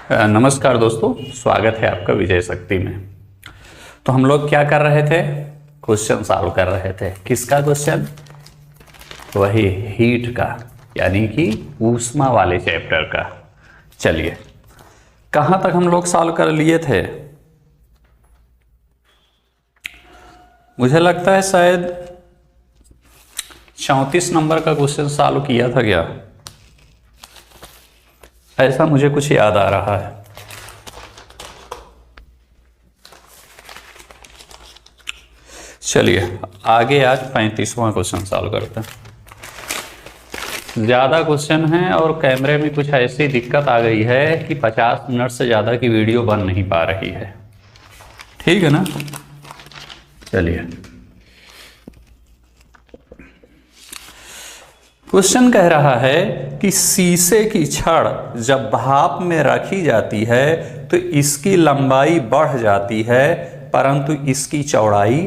नमस्कार दोस्तों, स्वागत है आपका विजय शक्ति में। तो हम लोग क्या कर रहे थे? क्वेश्चन सॉल्व कर रहे थे। किसका क्वेश्चन? वही हीट का, यानी कि ऊष्मा वाले चैप्टर का। चलिए, कहाँ तक हम लोग सॉल्व कर लिए थे? मुझे लगता है शायद 34 नंबर का क्वेश्चन सॉल्व किया था क्या, ऐसा मुझे कुछ याद आ रहा है। चलिए आगे आज 35वां क्वेश्चन सॉल्व करते हैं। ज़्यादा क्वेश्चन हैं और कैमरे में कुछ ऐसी दिक्कत आ गई है कि 50 मिनट से ज़्यादा की वीडियो बन नहीं पा रही है। ठीक है ना? चलिए, क्वेश्चन कह रहा है कि शीशे की छड़ जब भाप में रखी जाती है तो इसकी लंबाई बढ़ जाती है परंतु इसकी चौड़ाई,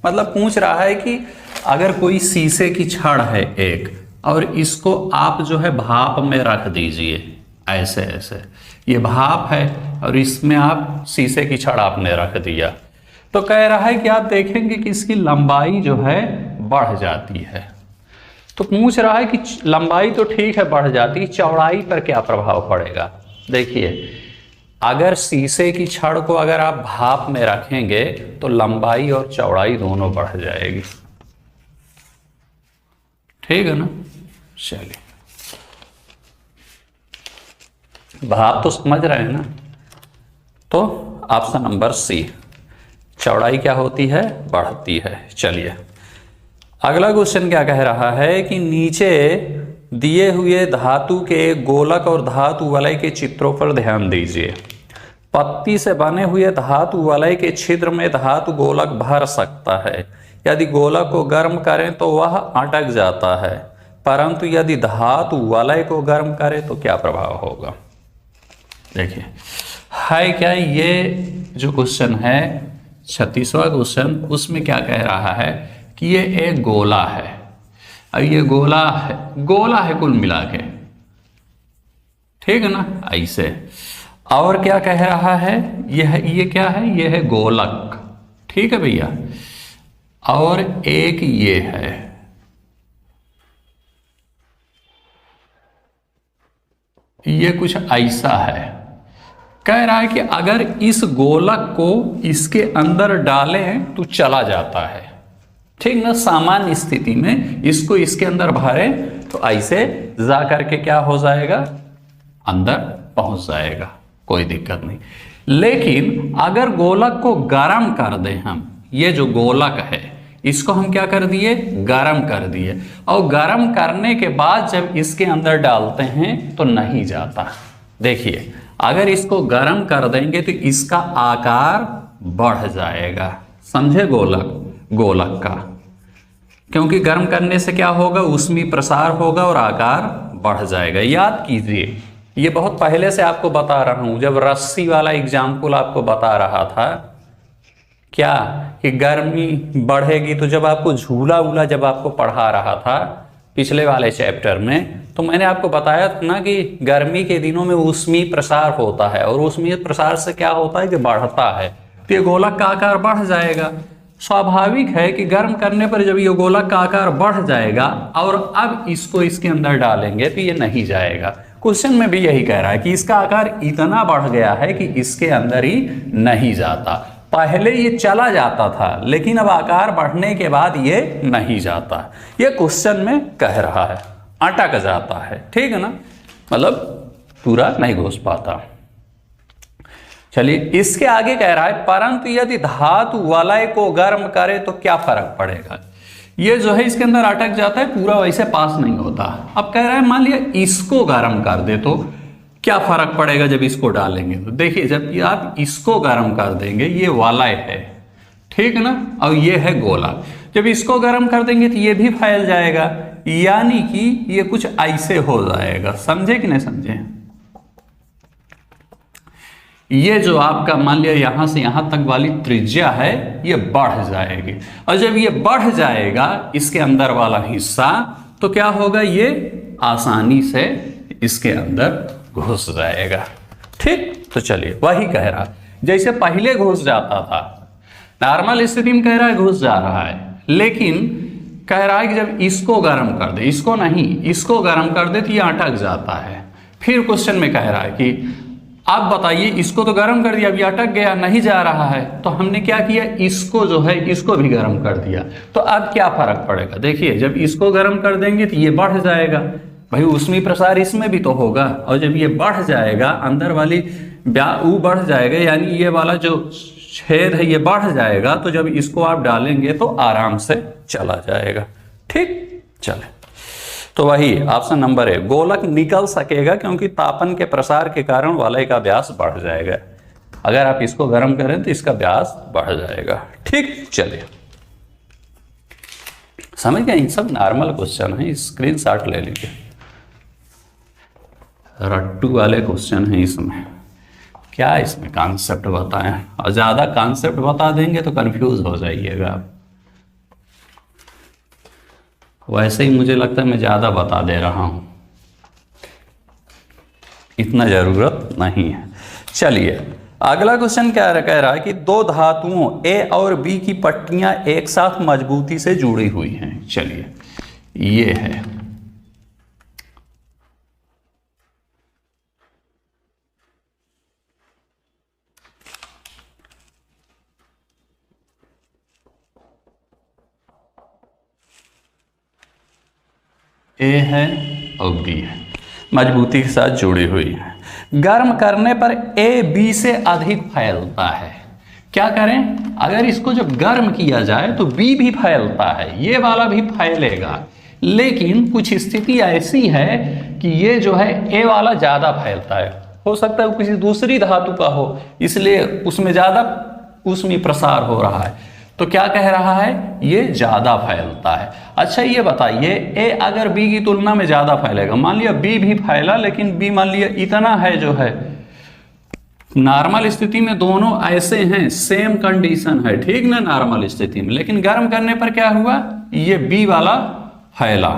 मतलब पूछ रहा है कि अगर कोई शीशे की छड़ है एक और इसको आप जो है भाप में रख दीजिए, ऐसे ऐसे, ये भाप है और इसमें आप शीशे की छड़ आपने रख दिया, तो कह रहा है कि आप देखेंगे कि इसकी लंबाई जो है बढ़ जाती है। तो पूछ रहा है कि लंबाई तो ठीक है बढ़ जाती, चौड़ाई पर क्या प्रभाव पड़ेगा? देखिए, अगर शीशे की छड़ को अगर आप भाप में रखेंगे तो लंबाई और चौड़ाई दोनों बढ़ जाएगी। ठीक है ना? चलिए, भाप तो समझ रहे हैं ना? तो ऑप्शन नंबर सी, चौड़ाई क्या होती है? बढ़ती है। चलिए, अगला क्वेश्चन क्या कह रहा है कि नीचे दिए हुए धातु के गोलक और धातु वलय के चित्रों पर ध्यान दीजिए। पत्ती से बने हुए धातु वलय के छिद्र में धातु गोलक भर सकता है। यदि गोलक को गर्म करें तो वह अटक जाता है, परंतु यदि धातु वलय को गर्म करें तो क्या प्रभाव होगा? देखिए, है क्या ये जो क्वेश्चन है 36वां क्वेश्चन, उसमें क्या कह रहा है कि ये एक गोला है और ये गोला है कुल मिला के। ठीक है ना? ऐसे। और क्या कह रहा है? ये क्या है? ये है गोलक। ठीक है भैया? और एक ये है, ये कुछ ऐसा है। कह रहा है कि अगर इस गोलक को इसके अंदर डालें तो चला जाता है। ठीक ना? सामान्य स्थिति में इसको इसके अंदर भरें तो ऐसे जा करके क्या हो जाएगा? अंदर पहुंच जाएगा, कोई दिक्कत नहीं। लेकिन अगर गोलक को गर्म कर दें हम, ये जो गोलक है इसको हम क्या कर दिए? गर्म कर दिए, और गर्म करने के बाद जब इसके अंदर डालते हैं तो नहीं जाता। देखिए, अगर इसको गर्म कर देंगे तो इसका आकार बढ़ जाएगा। समझे? गोलक का, क्योंकि गर्म करने से क्या होगा? ऊष्मीय प्रसार होगा और आकार बढ़ जाएगा। याद कीजिए, ये बहुत पहले से आपको बता रहा हूं, जब रस्सी वाला एग्जाम्पल आपको बता रहा था क्या कि गर्मी बढ़ेगी, तो जब आपको झूला वूला जब आपको पढ़ा रहा था पिछले वाले चैप्टर में, तो मैंने आपको बताया था ना कि गर्मी के दिनों में ऊष्मीय प्रसार होता है और ऊष्मीय प्रसार से क्या होता है कि बढ़ता है, तो ये गोलक का आकार बढ़ जाएगा। स्वाभाविक है कि गर्म करने पर जब ये गोलक का आकार बढ़ जाएगा और अब इसको इसके अंदर डालेंगे तो ये नहीं जाएगा। क्वेश्चन में भी यही कह रहा है कि इसका आकार इतना बढ़ गया है कि इसके अंदर ही नहीं जाता। पहले ये चला जाता था लेकिन अब आकार बढ़ने के बाद ये नहीं जाता। ये क्वेश्चन में कह रहा है, अटक जाता है। ठीक है ना? मतलब पूरा नहीं घुस पाता। चलिए, इसके आगे कह रहा है परंतु यदि धातु वलय को गर्म करे तो क्या फर्क पड़ेगा? ये जो है इसके अंदर अटक जाता है, पूरा वैसे पास नहीं होता। अब कह रहा है मान लिया इसको गर्म कर दे तो क्या फर्क पड़ेगा जब इसको डालेंगे? तो देखिए, जब आप इसको गर्म कर देंगे, ये वलय है, ठीक है ना, और ये है गोला, जब इसको गर्म कर देंगे तो ये भी फैल जाएगा, यानी कि ये कुछ ऐसे हो जाएगा। समझे कि नहीं समझे? ये जो आपका मान लिया यहां से यहां तक वाली त्रिज्या है ये बढ़ जाएगी, और जब ये बढ़ जाएगा इसके अंदर वाला हिस्सा, तो क्या होगा? ये आसानी से इसके अंदर घुस जाएगा। ठीक, तो चलिए वही कह रहा, जैसे पहले घुस जाता था, नॉर्मल स्थिति में कह रहा है घुस जा रहा है, लेकिन कह रहा है कि जब इसको गर्म कर दे, इसको नहीं, इसको गर्म कर दे तो ये अटक जाता है। फिर क्वेश्चन में कह रहा है कि आप बताइए, इसको तो गर्म कर दिया, अभी अटक गया, नहीं जा रहा है, तो हमने क्या किया, इसको जो है इसको भी गर्म कर दिया, तो अब क्या फर्क पड़ेगा। देखिए जब इसको गर्म कर देंगे तो ये बढ़ जाएगा, भाई ऊष्मीय प्रसार इसमें भी तो होगा, और जब ये बढ़ जाएगा अंदर वाली वो बढ़ जाएगा, यानी ये वाला जो छेद है ये बढ़ जाएगा, तो जब इसको आप डालेंगे तो आराम से चला जाएगा। ठीक, चले तो वही ऑप्शन नंबर है, गोलक निकल सकेगा क्योंकि तापन के प्रसार के कारण वलय का व्यास बढ़ जाएगा। अगर आप इसको गर्म करें तो इसका व्यास बढ़ जाएगा। ठीक, चलिए समझ गए, इन सब नॉर्मल क्वेश्चन है, स्क्रीनशॉट ले लीजिए, रट्टू वाले क्वेश्चन है इसमें, क्या इसमें कॉन्सेप्ट बताएं, और ज्यादा कॉन्सेप्ट बता देंगे तो कंफ्यूज हो जाइएगा आप। वैसे ही मुझे लगता है मैं ज़्यादा बता दे रहा हूँ, इतना ज़रूरत नहीं है। चलिए अगला क्वेश्चन क्या कह रहा है कि दो धातुओं ए और बी की पट्टियाँ एक साथ मजबूती से जुड़ी हुई हैं। चलिए ये है, ए है और बी है, मजबूती के साथ जुड़ी हुई है। गर्म करने पर ए बी से अधिक फैलता है। क्या करें, अगर इसको जब गर्म किया जाए तो बी भी फैलता है, ये वाला भी फैलेगा, लेकिन कुछ स्थिति ऐसी है कि ये जो है ए वाला ज़्यादा फैलता है, हो सकता है वो किसी दूसरी धातु का हो, इसलिए उसमें ज़्यादा ऊष्मीय प्रसार हो रहा है, तो क्या कह रहा है, ये ज्यादा फैलता है। अच्छा ये बताइए, ए अगर बी की तुलना में ज्यादा फैलेगा, मान लिया बी भी फैला, लेकिन बी मान लिया इतना है जो है, नॉर्मल स्थिति में दोनों ऐसे हैं, सेम कंडीशन है, ठीक ना, नॉर्मल स्थिति में, लेकिन गर्म करने पर क्या हुआ, ये बी वाला फैला,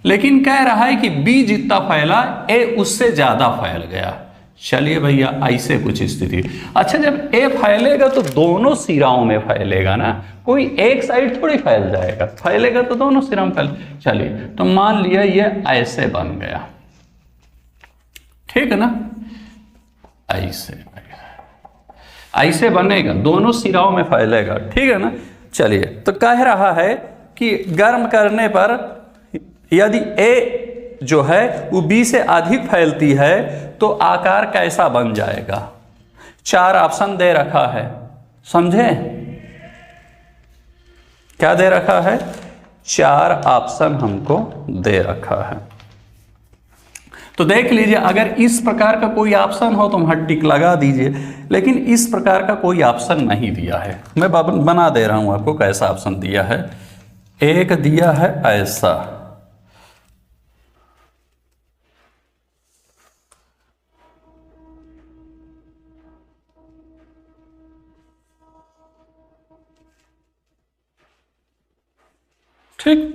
लेकिन कह रहा है कि बी जितना फैला ए उससे ज्यादा फैल गया। चलिए भैया ऐसे कुछ स्थिति, अच्छा जब ए फैलेगा तो दोनों सिराओं में फैलेगा ना, कोई एक साइड थोड़ी फैल जाएगा, फैलेगा तो दोनों सिराओं में फैल। चलिए तो मान लिया ये ऐसे बन गया, ठीक है ना, ऐसे बनेगा, दोनों सिराओं में फैलेगा, ठीक है ना। चलिए तो कह रहा है कि गर्म करने पर यदि ए जो है वो बी से अधिक फैलती है तो आकार कैसा बन जाएगा। 4 ऑप्शन दे रखा है, समझे, क्या दे रखा है, 4 ऑप्शन हमको दे रखा है। तो देख लीजिए, अगर इस प्रकार का कोई ऑप्शन हो तो हम टिक लगा दीजिए, लेकिन इस प्रकार का कोई ऑप्शन नहीं दिया है। मैं बना दे रहा हूं आपको कैसा ऑप्शन दिया है। एक दिया है ऐसा, ठीक,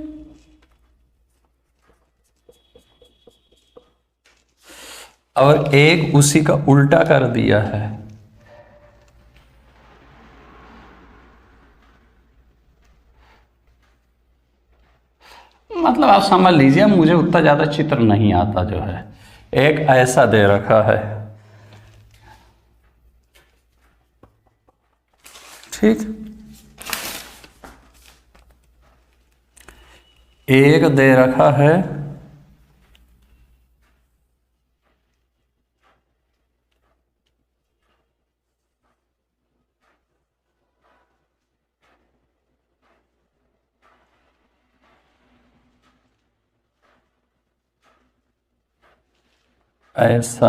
और एक उसी का उल्टा कर दिया है। मतलब आप समझ लीजिए, मुझे उतना ज्यादा चित्र नहीं आता जो है। एक ऐसा दे रखा है, ठीक, एक दे रखा है ऐसा,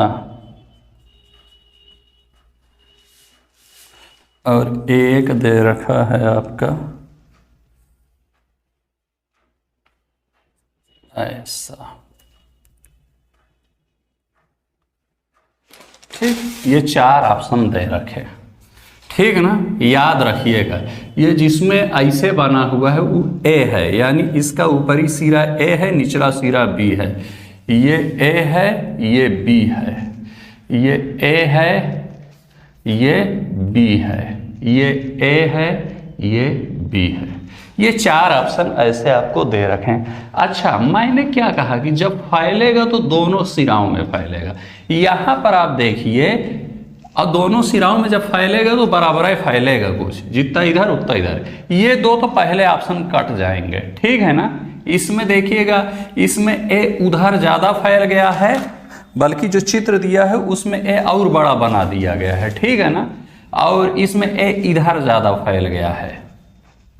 और एक दे रखा है आपका ऐसा, ठीक, ये 4 ऑप्शन दे रखे, ठीक ना। याद रखिएगा, ये जिसमें ऐसे बना हुआ है वो ए है, यानी इसका ऊपरी सिरा ए है, निचला सिरा बी है, ये ए है, ये बी है, ये ए है, ये B है, ये A है, ये B है। ये 4 ऑप्शन ऐसे आपको दे रखे हैं। अच्छा, मैंने क्या कहा कि जब फैलेगा तो दोनों सिराओं में फैलेगा। यहां पर आप देखिए, और दोनों सिराओं में जब फैलेगा तो बराबर ही फैलेगा, कुछ जितना इधर उतना इधर। ये दो तो पहले ऑप्शन कट जाएंगे, ठीक है ना। इसमें देखिएगा, इसमें A उधर ज्यादा फैल गया है, बल्कि जो चित्र दिया है उसमें A और बड़ा बना दिया गया है, ठीक है ना। और इसमें A इधर ज्यादा फैल गया है,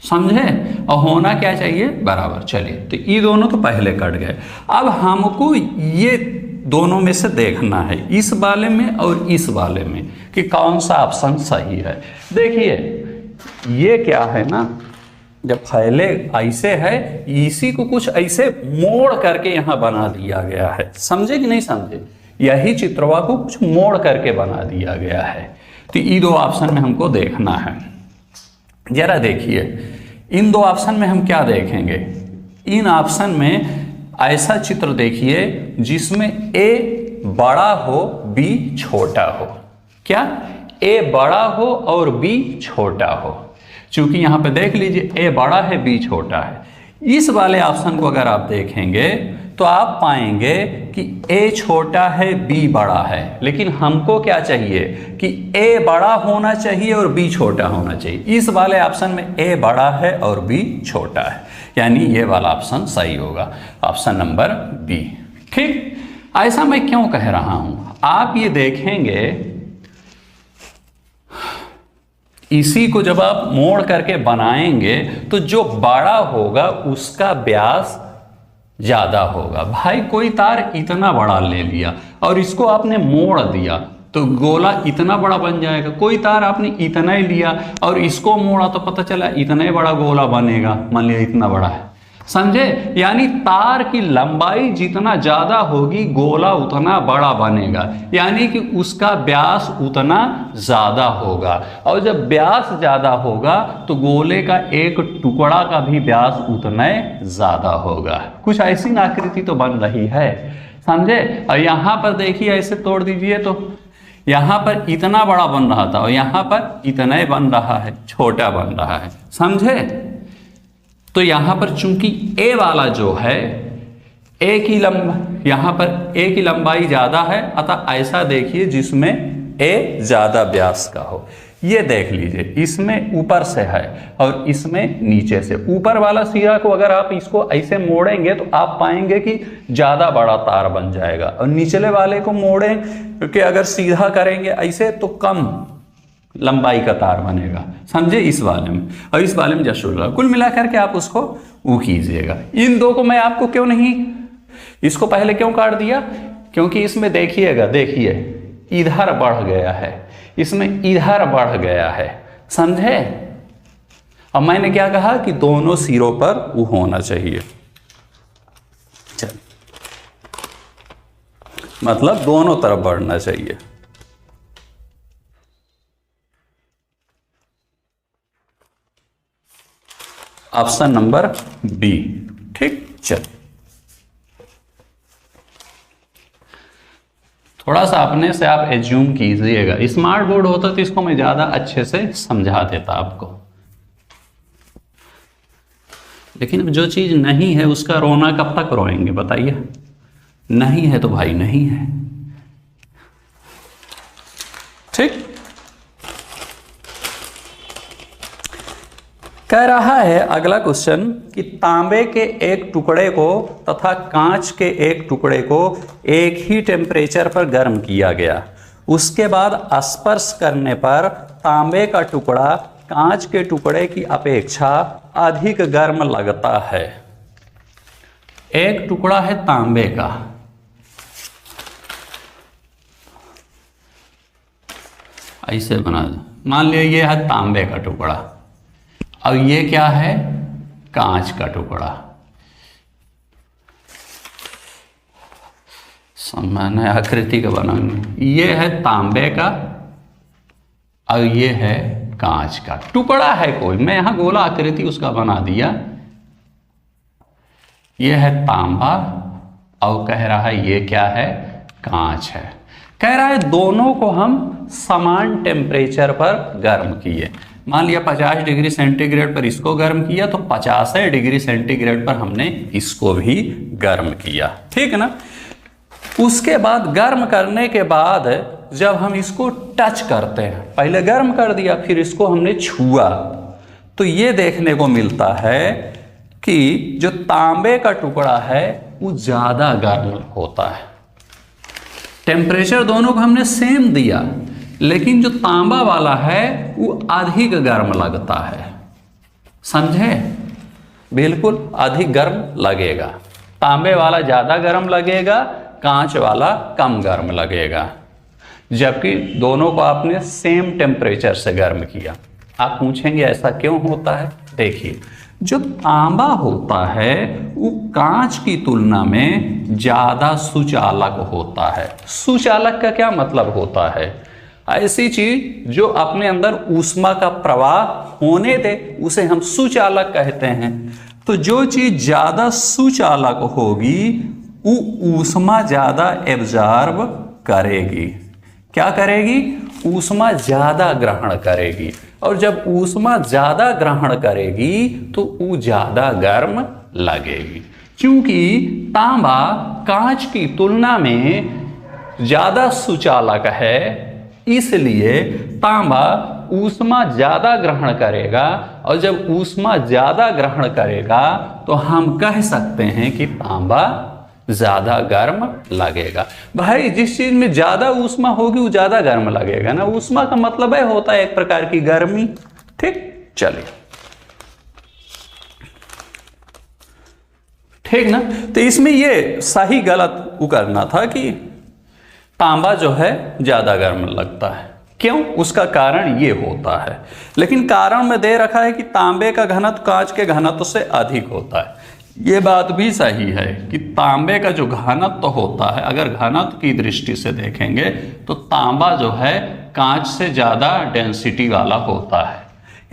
समझे। और होना क्या चाहिए, बराबर। चलिए, तो ये दोनों तो पहले कट गए। अब हमको ये दोनों में से देखना है, इस वाले में और इस वाले में, कि कौन सा ऑप्शन सही है। देखिए, ये क्या है ना, जब फैले ऐसे है, इसी को कुछ ऐसे मोड़ करके यहां बना दिया गया है, समझे कि नहीं समझे। यही चित्रवा को कुछ मोड़ करके बना दिया गया है। तो ये दो ऑप्शन में हमको देखना है। जरा देखिए, इन दो ऑप्शन में हम क्या देखेंगे। इन ऑप्शन में ऐसा चित्र देखिए जिसमें A बड़ा हो, B छोटा हो। क्या, A बड़ा हो और B छोटा हो। चूंकि यहां पे देख लीजिए, A बड़ा है, B छोटा है। इस वाले ऑप्शन को अगर आप देखेंगे तो आप पाएंगे कि A छोटा है, B बड़ा है। लेकिन हमको क्या चाहिए कि A बड़ा होना चाहिए और B छोटा होना चाहिए। इस वाले ऑप्शन में A बड़ा है और B छोटा है, यानी ये वाला ऑप्शन सही होगा, ऑप्शन नंबर B। ठीक, ऐसा मैं क्यों कह रहा हूं, आप ये देखेंगे, इसी को जब आप मोड़ करके बनाएंगे तो जो बड़ा होगा उसका व्यास ज्यादा होगा। भाई, कोई तार इतना बड़ा ले लिया और इसको आपने मोड़ दिया तो गोला इतना बड़ा बन जाएगा। कोई तार आपने इतना ही लिया और इसको मोड़ा तो पता चला इतना ही बड़ा गोला बनेगा, मान लिया इतना बड़ा है, समझे। यानी तार की लंबाई जितना ज्यादा होगी, गोला उतना बड़ा बनेगा, यानी कि उसका व्यास उतना ज्यादा होगा। और जब व्यास ज्यादा होगा तो गोले का एक टुकड़ा का भी व्यास उतना ज्यादा होगा। कुछ ऐसी आकृति तो बन रही है, समझे। और यहां पर देखिए, ऐसे तोड़ दीजिए तो यहां पर इतना बड़ा बन रहा था और यहां पर इतना ही बन रहा है, छोटा बन रहा है, समझे। तो यहां पर चूंकि A वाला जो है, यहां पर A की लंबाई ज्यादा है, अतः ऐसा देखिए जिसमें A ज्यादा व्यास का हो। ये देख लीजिए, इसमें ऊपर से है और इसमें नीचे से। ऊपर वाला सिरा को अगर आप इसको ऐसे मोड़ेंगे तो आप पाएंगे कि ज्यादा बड़ा तार बन जाएगा, और निचले वाले को मोड़ें क्योंकि अगर सीधा करेंगे ऐसे तो कम लंबाई का तार बनेगा, समझे। इस वाले में और इस वाले में जस्ट होगा। कुल मिलाकर के आप उसको वो कीजिएगा। इन दो को मैं आपको क्यों नहीं, इसको पहले क्यों काट दिया, क्योंकि इसमें देखिएगा, देखिए इधर बढ़ गया है, इसमें इधर बढ़ गया है, समझे। अब मैंने क्या कहा कि दोनों सिरों पर वो होना चाहिए, चल मतलब दोनों तरफ बढ़ना चाहिए। Option number B। ठीक, चल थोड़ा सा अपने से आप एज्यूम कीजिएगा। स्मार्ट बोर्ड होता तो इसको मैं ज्यादा अच्छे से समझा देता आपको, लेकिन अब जो चीज नहीं है उसका रोना कब तक रोएंगे बताइए। नहीं है तो भाई नहीं है, ठीक। कह रहा है अगला क्वेश्चन कि तांबे के एक टुकड़े को तथा कांच के एक टुकड़े को एक ही टेम्परेचर पर गर्म किया गया। उसके बाद स्पर्श करने पर तांबे का टुकड़ा कांच के टुकड़े की अपेक्षा अधिक गर्म लगता है। एक टुकड़ा है तांबे का, ऐसे बना दो, मान लिया ये है तांबे का टुकड़ा और ये क्या है, कांच का टुकड़ा। सामान्य आकृति का बनाएंगे, ये है तांबे का और ये है कांच का टुकड़ा है कोई, मैं यहां गोला आकृति उसका बना दिया। ये है तांबा और कह रहा है ये क्या है, कांच है। कह रहा है दोनों को हम समान टेम्परेचर पर गर्म किए। मान लिया 50 डिग्री सेंटीग्रेड पर इसको गर्म किया तो 50 डिग्री सेंटीग्रेड पर हमने इसको भी गर्म किया, ठीक है ना। उसके बाद गर्म करने के बाद जब हम इसको टच करते हैं, पहले गर्म कर दिया फिर इसको हमने छुआ, तो ये देखने को मिलता है कि जो तांबे का टुकड़ा है वो ज्यादा गर्म होता है। टेम्परेचर दोनों को हमने सेम दिया, लेकिन जो तांबा वाला है वो अधिक गर्म लगता है, समझे, बिल्कुल अधिक गर्म लगेगा। तांबे वाला ज्यादा गर्म लगेगा, कांच वाला कम गर्म लगेगा, जबकि दोनों को आपने सेम टेम्परेचर से गर्म किया। आप पूछेंगे ऐसा क्यों होता है? देखिए, जो तांबा होता है वो कांच की तुलना में ज्यादा सुचालक होता है। सुचालक का क्या मतलब होता है? ऐसी चीज जो अपने अंदर ऊष्मा का प्रवाह होने दे उसे हम सुचालक कहते हैं। तो जो चीज ज्यादा सुचालक होगी वो ऊष्मा ज्यादा एब्जॉर्ब करेगी। क्या करेगी? ऊष्मा ज्यादा ग्रहण करेगी, और जब ऊष्मा ज्यादा ग्रहण करेगी तो वो ज्यादा गर्म लगेगी। क्योंकि तांबा कांच की तुलना में ज्यादा सुचालक है, इसलिए तांबा ऊष्मा ज्यादा ग्रहण करेगा, और जब ऊष्मा ज्यादा ग्रहण करेगा तो हम कह सकते हैं कि तांबा ज्यादा गर्म लगेगा। भाई जिस चीज में ज्यादा ऊष्मा होगी वो ज्यादा गर्म लगेगा ना। ऊष्मा का मतलब है होता है एक प्रकार की गर्मी, ठीक। चलिए, ठीक ना। तो इसमें ये सही गलत करना था कि तांबा जो है ज्यादा गर्म लगता है। क्यों? उसका कारण ये होता है, लेकिन कारण में दे रखा है कि तांबे का घनत्व कांच के घनत्व से अधिक होता है। ये बात भी सही है कि तांबे का जो घनत्व होता है, अगर घनत्व की दृष्टि से देखेंगे तो तांबा जो है कांच से ज्यादा डेंसिटी वाला होता है।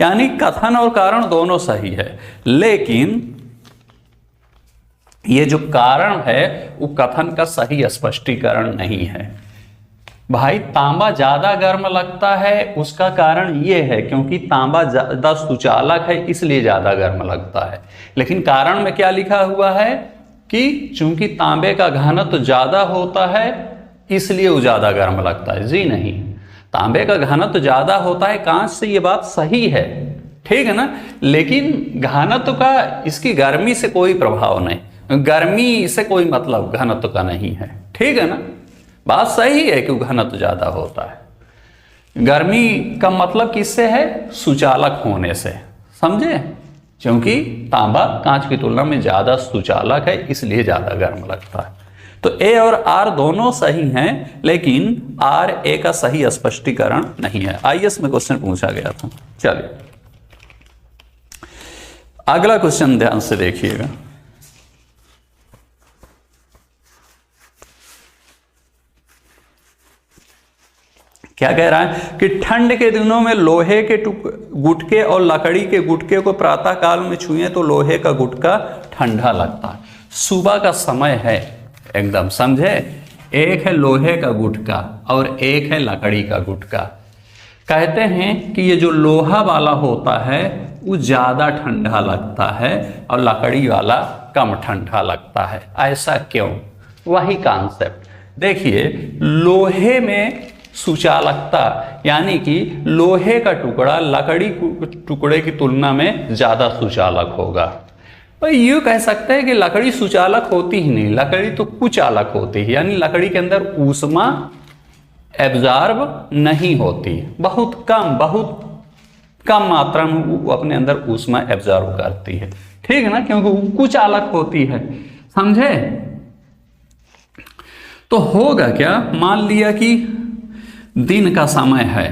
यानी कथन और कारण दोनों सही है, लेकिन ये जो कारण है वो कथन का सही स्पष्टीकरण नहीं है। भाई तांबा ज्यादा गर्म लगता है, उसका कारण ये है क्योंकि तांबा ज्यादा सुचालक है इसलिए ज्यादा गर्म लगता है। लेकिन कारण में क्या लिखा हुआ है कि चूंकि तांबे का घनत्व ज्यादा होता है इसलिए वो ज्यादा गर्म लगता है। जी नहीं, तांबे का घनत्व ज्यादा होता है कांच से, ये बात सही है, ठीक है ना। लेकिन घनत्व का इसकी गर्मी से कोई प्रभाव नहीं, गर्मी से कोई मतलब घनत्व का नहीं है, ठीक है ना। बात सही है कि घनत्व ज्यादा होता है। गर्मी का मतलब किससे है? सुचालक होने से, समझे। क्योंकि तांबा कांच की तुलना में ज्यादा सुचालक है इसलिए ज्यादा गर्म लगता है। तो ए और आर दोनों सही हैं, लेकिन आर ए का सही स्पष्टीकरण नहीं है। आईएएस में क्वेश्चन पूछा गया था। चलिए अगला क्वेश्चन ध्यान से देखिएगा। क्या कह रहा है कि ठंड के दिनों में लोहे के गुटके और लकड़ी के गुटके को प्रातः काल में छुए तो लोहे का गुटका ठंडा लगता है। सुबह का समय है एकदम, समझे। एक है लोहे का गुटका और एक है लकड़ी का गुटका। कहते हैं कि ये जो लोहा वाला होता है वो ज्यादा ठंडा लगता है और लकड़ी वाला कम ठंडा लगता है। ऐसा क्यों? वही कॉन्सेप्ट देखिए, लोहे में सुचालकता यानी कि लोहे का टुकड़ा लकड़ी टुकड़े की तुलना में ज्यादा सुचालक होगा। और यूँ कह सकते हैं कि लकड़ी सुचालक होती ही नहीं, लकड़ी तो कुचालक होती है। यानी लकड़ी के अंदर ऊष्मा एब्जॉर्ब नहीं होती, बहुत कम मात्रा में वो अपने अंदर ऊष्मा एब्जॉर्ब करती है, ठीक है ना, क्योंकि वो कुचालक होती है, समझे। तो होगा क्या, मान लिया कि दिन का समय है,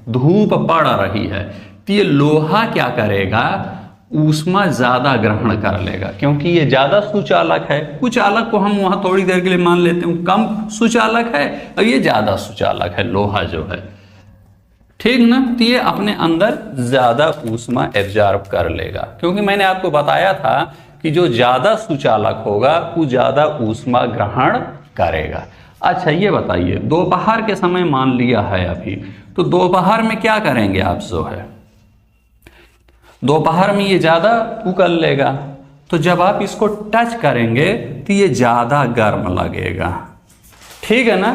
धूप पड़ रही है, तो ये लोहा क्या करेगा, ऊष्मा ज्यादा ग्रहण कर लेगा क्योंकि ये ज्यादा सुचालक है। कुचालक को हम वहां थोड़ी देर के लिए मान लेते हैं कम सुचालक है और ये ज्यादा सुचालक है, लोहा जो है, ठीक ना। तो ये अपने अंदर ज्यादा ऊष्मा एब्जॉर्ब कर लेगा, क्योंकि मैंने आपको बताया था कि जो ज्यादा सुचालक होगा वो ज्यादा ऊष्मा ग्रहण करेगा। अच्छा ये बताइए, दोपहर के समय मान लिया है अभी, तो दोपहर में क्या करेंगे आप, जो है दोपहर में ये ज़्यादा उगल लेगा, तो जब आप इसको टच करेंगे तो ये ज़्यादा गर्म लगेगा, ठीक है ना,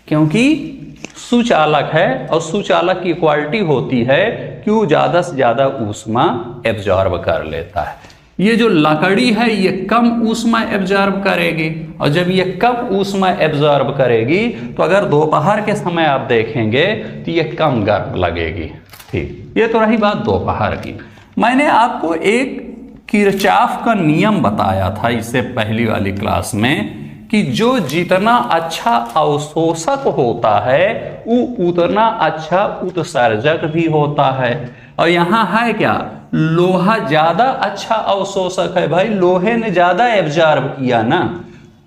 क्योंकि सुचालक है और सुचालक की क्वालिटी होती है कि वो ज़्यादा से ज़्यादा ऊष्मा एब्जॉर्ब कर लेता है। ये जो लकड़ी है ये कम ऊष्मा एब्जॉर्ब करेगी, और जब ये कम ऊष्मा एब्जॉर्ब करेगी तो अगर दोपहर के समय आप देखेंगे तो ये कम गर्म लगेगी। ठीक, ये तो रही बात दोपहर की। मैंने आपको एक किरचॉफ का नियम बताया था इससे पहली वाली क्लास में कि जो जितना अच्छा अवशोषक होता है वो उतना अच्छा उत्सर्जक भी होता है। और यहाँ है क्या, लोहा ज्यादा अच्छा अवशोषक है भाई, लोहे ने ज्यादा एब्जॉर्ब किया ना,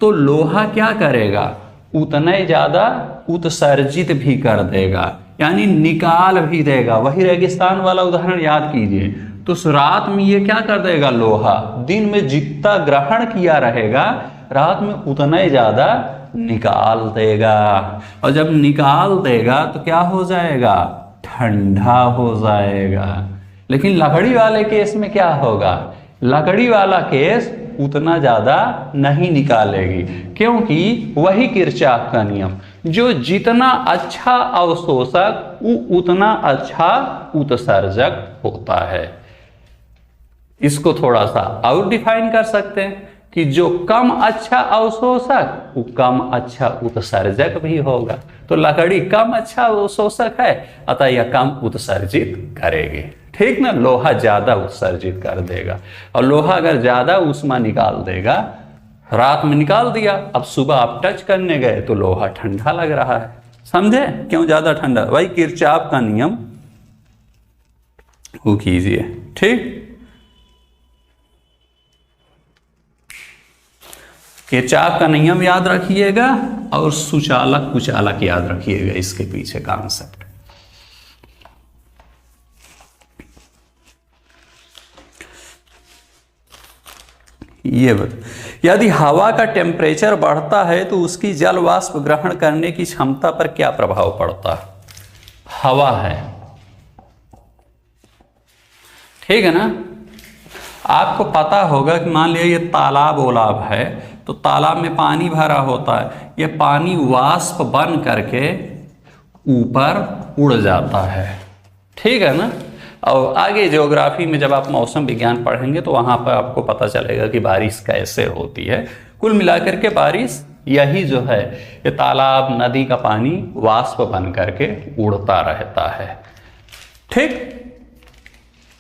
तो लोहा क्या करेगा, उतना ही ज्यादा उत्सर्जित भी कर देगा, यानी निकाल भी देगा। वही रेगिस्तान वाला उदाहरण याद कीजिए, तो रात में ये क्या कर देगा, लोहा दिन में जितना ग्रहण किया रहेगा रात में उतना ही ज्यादा निकाल देगा, और जब निकाल देगा तो क्या हो जाएगा, ठंडा हो जाएगा। लेकिन लकड़ी वाले केस में क्या होगा, लकड़ी वाला केस उतना ज्यादा नहीं निकालेगी, क्योंकि वही किरचॉफ का नियम, जो जितना अच्छा अवशोषक वो उतना अच्छा उत्सर्जक होता है। इसको थोड़ा सा और डिफाइन कर सकते हैं कि जो कम अच्छा अवशोषक वो कम अच्छा उत्सर्जक भी होगा। तो लकड़ी कम अच्छा अवशोषक है, अतः यह कम उत्सर्जित करेगी, ठीक ना। लोहा ज्यादा उत्सर्जित कर देगा, और लोहा अगर ज्यादा ऊष्मा निकाल देगा, रात में निकाल दिया, अब सुबह आप टच करने गए तो लोहा ठंडा लग रहा है, समझे क्यों ज्यादा ठंडा, वही किरचॉफ का नियम वो कीजिए, ठीक। किरचॉफ का नियम याद रखिएगा और सुचालक कुचालक याद रखिएगा, इसके पीछे कॉन्सेप्ट। ये यदि हवा का टेम्परेचर बढ़ता है तो उसकी जल वाष्प ग्रहण करने की क्षमता पर क्या प्रभाव पड़ता है। हवा है, ठीक है ना। आपको पता होगा कि मान लिया ये तालाब ओलाब है, तो तालाब में पानी भरा होता है, ये पानी वाष्प बन करके ऊपर उड़ जाता है, ठीक है ना। और आगे ज्योग्राफी में जब आप मौसम विज्ञान पढ़ेंगे तो वहाँ पर आपको पता चलेगा कि बारिश कैसे होती है। कुल मिलाकर के बारिश यही जो है, ये तालाब नदी का पानी वाष्प बन करके उड़ता रहता है, ठीक।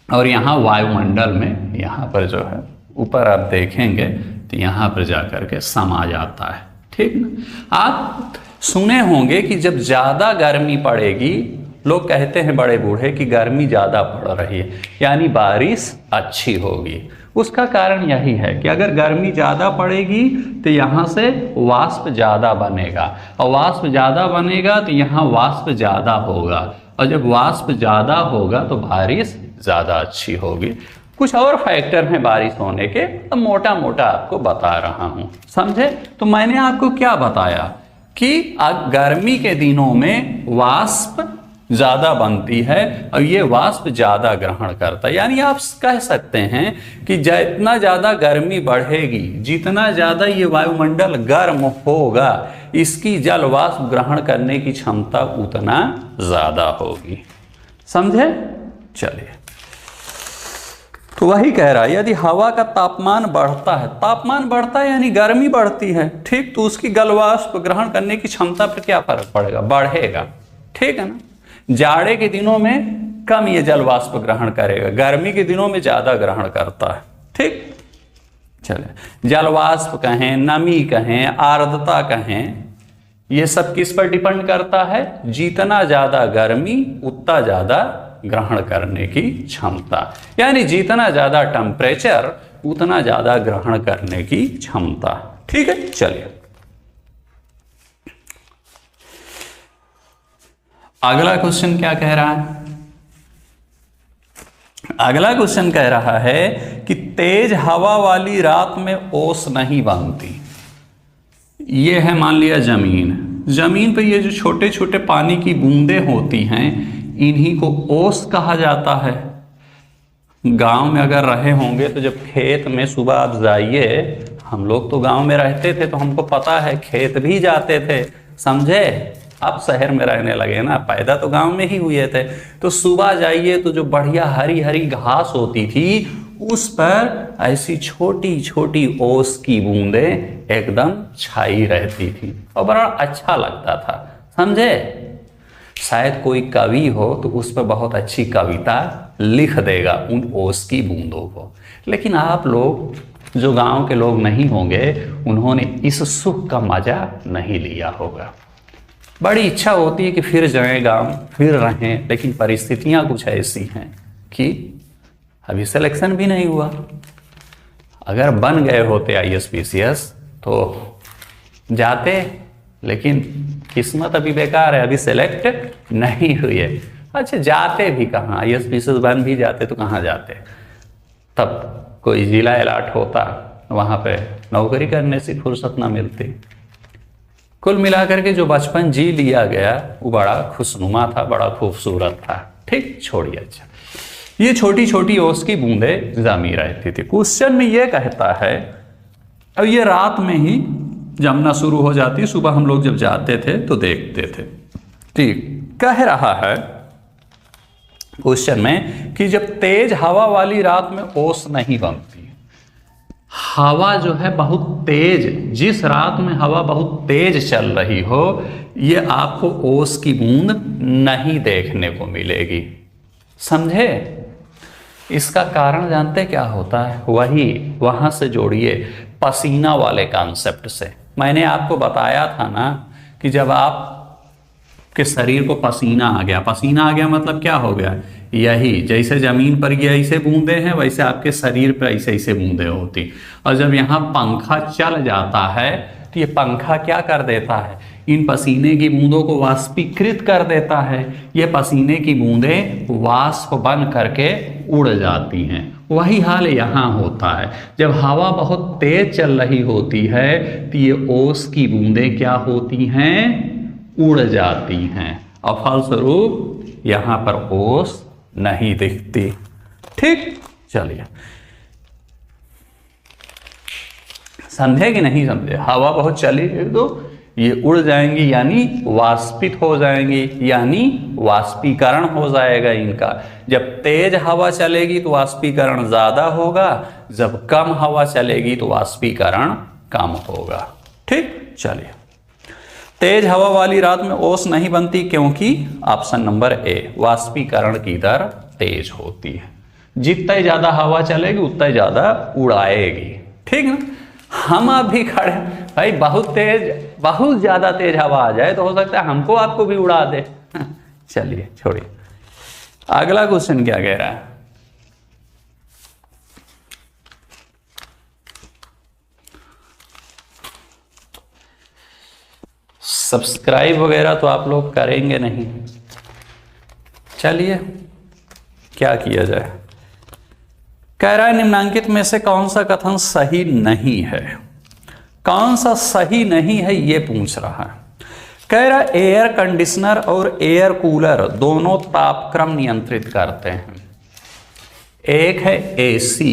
और यहाँ वायुमंडल में यहाँ पर जो है ऊपर आप देखेंगे तो यहाँ पर जाकर के समा जाता है, ठीक ना। आप सुने होंगे कि जब ज़्यादा गर्मी पड़ेगी, लोग कहते हैं बड़े बूढ़े कि गर्मी ज़्यादा पड़ रही है यानी बारिश अच्छी होगी। उसका कारण यही है कि अगर गर्मी ज़्यादा पड़ेगी तो यहाँ से वाष्प ज़्यादा बनेगा, और वाष्प ज़्यादा बनेगा तो यहाँ वाष्प ज़्यादा होगा, और जब वाष्प ज़्यादा होगा तो बारिश ज़्यादा अच्छी होगी। कुछ और फैक्टर हैं बारिश होने के, तो मोटा मोटा आपको बता रहा हूँ, समझे। तो मैंने आपको क्या बताया कि गर्मी के दिनों में वाष्प ज़्यादा बनती है और ये वाष्प ज़्यादा ग्रहण करता है, यानी आप कह सकते हैं कि जितना ज़्यादा गर्मी बढ़ेगी, जितना ज़्यादा ये वायुमंडल गर्म होगा, इसकी जल वाष्प ग्रहण करने की क्षमता उतना ज़्यादा होगी, समझे। चलिए, तो वही कह रहा है यदि हवा का तापमान बढ़ता है, तापमान बढ़ता है यानी गर्मी बढ़ती है, ठीक, तो उसकी गल वाष्प ग्रहण करने की क्षमता पर क्या फर्क पड़ेगा, बढ़ेगा, ठीक है ना। जाड़े के दिनों में कम ये जल वाष्प ग्रहण करेगा, गर्मी के दिनों में ज्यादा ग्रहण करता है, ठीक। चले, जल वाष्प कहें, नमी कहें, आर्द्रता कहें, ये सब किस पर डिपेंड करता है, जितना ज्यादा गर्मी उतना ज्यादा ग्रहण करने की क्षमता, यानी जितना ज्यादा टेम्परेचर उतना ज्यादा ग्रहण करने की क्षमता, ठीक है। चलिए, अगला क्वेश्चन क्या कह रहा है। अगला क्वेश्चन कह रहा है कि तेज हवा वाली रात में ओस नहीं बनती। ये है मान लिया जमीन, जमीन पे ये जो छोटे छोटे पानी की बूंदें होती हैं इन्हीं को ओस कहा जाता है। गांव में अगर रहे होंगे तो जब खेत में सुबह आप जाइए, हम लोग तो गांव में रहते थे तो हमको पता है, खेत भी जाते थे, समझे। आप शहर में रहने लगे ना, पैदा तो गांव में ही हुए थे। तो सुबह जाइए तो जो बढ़िया हरी हरी घास होती थी उस पर ऐसी छोटी छोटी ओस की बूंदें एकदम छाई रहती थी और बड़ा अच्छा लगता था, समझे। शायद कोई कवि हो तो उस पर बहुत अच्छी कविता लिख देगा उन ओस की बूंदों को। लेकिन आप लोग जो गांव के लोग नहीं होंगे उन्होंने इस सुख का मजा नहीं लिया होगा। बड़ी इच्छा होती है कि फिर जाएं गांव, फिर रहें, लेकिन परिस्थितियां कुछ ऐसी हैं कि अभी सिलेक्शन भी नहीं हुआ। अगर बन गए होते IAS तो जाते, लेकिन किस्मत अभी बेकार है, अभी सेलेक्ट नहीं हुई है। अच्छा, जाते भी कहाँ, IAS बन भी जाते तो कहाँ जाते, तब कोई जिला अलॉट होता, वहाँ पे नौकरी करने से फुर्सत ना मिलती। कुल मिलाकर के जो बचपन जी लिया गया वो बड़ा खुशनुमा था, बड़ा खूबसूरत था। ठीक, छोड़िए। अच्छा, ये छोटी छोटी ओस की बूंदें जमी रहती थी। क्वेश्चन में ये कहता है, अब ये रात में ही जमना शुरू हो जाती, सुबह हम लोग जब जाते थे तो देखते थे। ठीक, कह रहा है क्वेश्चन में कि जब तेज हवा वाली रात में ओस नहीं बनती, हवा जो है बहुत तेज, जिस रात में हवा बहुत तेज चल रही हो, ये आपको ओस की बूंद नहीं देखने को मिलेगी, समझे। इसका कारण जानते क्या होता है, वहां से जोड़िए पसीना वाले कॉन्सेप्ट से। मैंने आपको बताया था ना कि जब आप के शरीर को पसीना आ गया, पसीना आ गया मतलब क्या हो गया, यही जैसे जमीन पर ये ऐसे बूंदे हैं वैसे आपके शरीर पर ऐसे ऐसे बूंदे होती। और जब यहाँ पंखा चल जाता है तो ये पंखा क्या कर देता है, इन पसीने की बूंदों को वाष्पीकृत कर देता है। ये पसीने की बूंदें वाष्प बन करके उड़ जाती हैं। वही हाल यहाँ होता है, जब हवा बहुत तेज चल रही होती है तो ये ओस की बूंदें क्या होती हैं, उड़ जाती हैं और फलस्वरूप यहाँ पर ओस नहीं दिखती। ठीक, चलिए, समझे कि नहीं समझे। हवा बहुत चली तो ये उड़ जाएंगी, यानी वाष्पित हो जाएंगी, यानी वाष्पीकरण हो जाएगा इनका। जब तेज हवा चलेगी तो वाष्पीकरण ज्यादा होगा, जब कम हवा चलेगी तो वाष्पीकरण कम होगा। ठीक, चलिए, तेज हवा वाली रात में ओस नहीं बनती क्योंकि ऑप्शन नंबर ए, वाष्पीकरण की दर तेज होती है। जितना ज्यादा हवा चलेगी उतना ज्यादा उड़ाएगी। ठीक ना, हम अभी खड़े भाई, बहुत ज्यादा तेज हवा आ जाए तो हो सकता है हमको आपको भी उड़ा दे। चलिए छोड़िए, अगला क्वेश्चन क्या कह रहा है। सब्सक्राइब वगैरह तो आप लोग करेंगे नहीं, चलिए क्या किया जाए। कह रहा है निम्नांकित में से कौन सा कथन सही नहीं है, कौन सा सही नहीं है ये पूछ रहा है। कह रहा है एयर कंडीशनर और एयर कूलर दोनों तापक्रम नियंत्रित करते हैं। एक है AC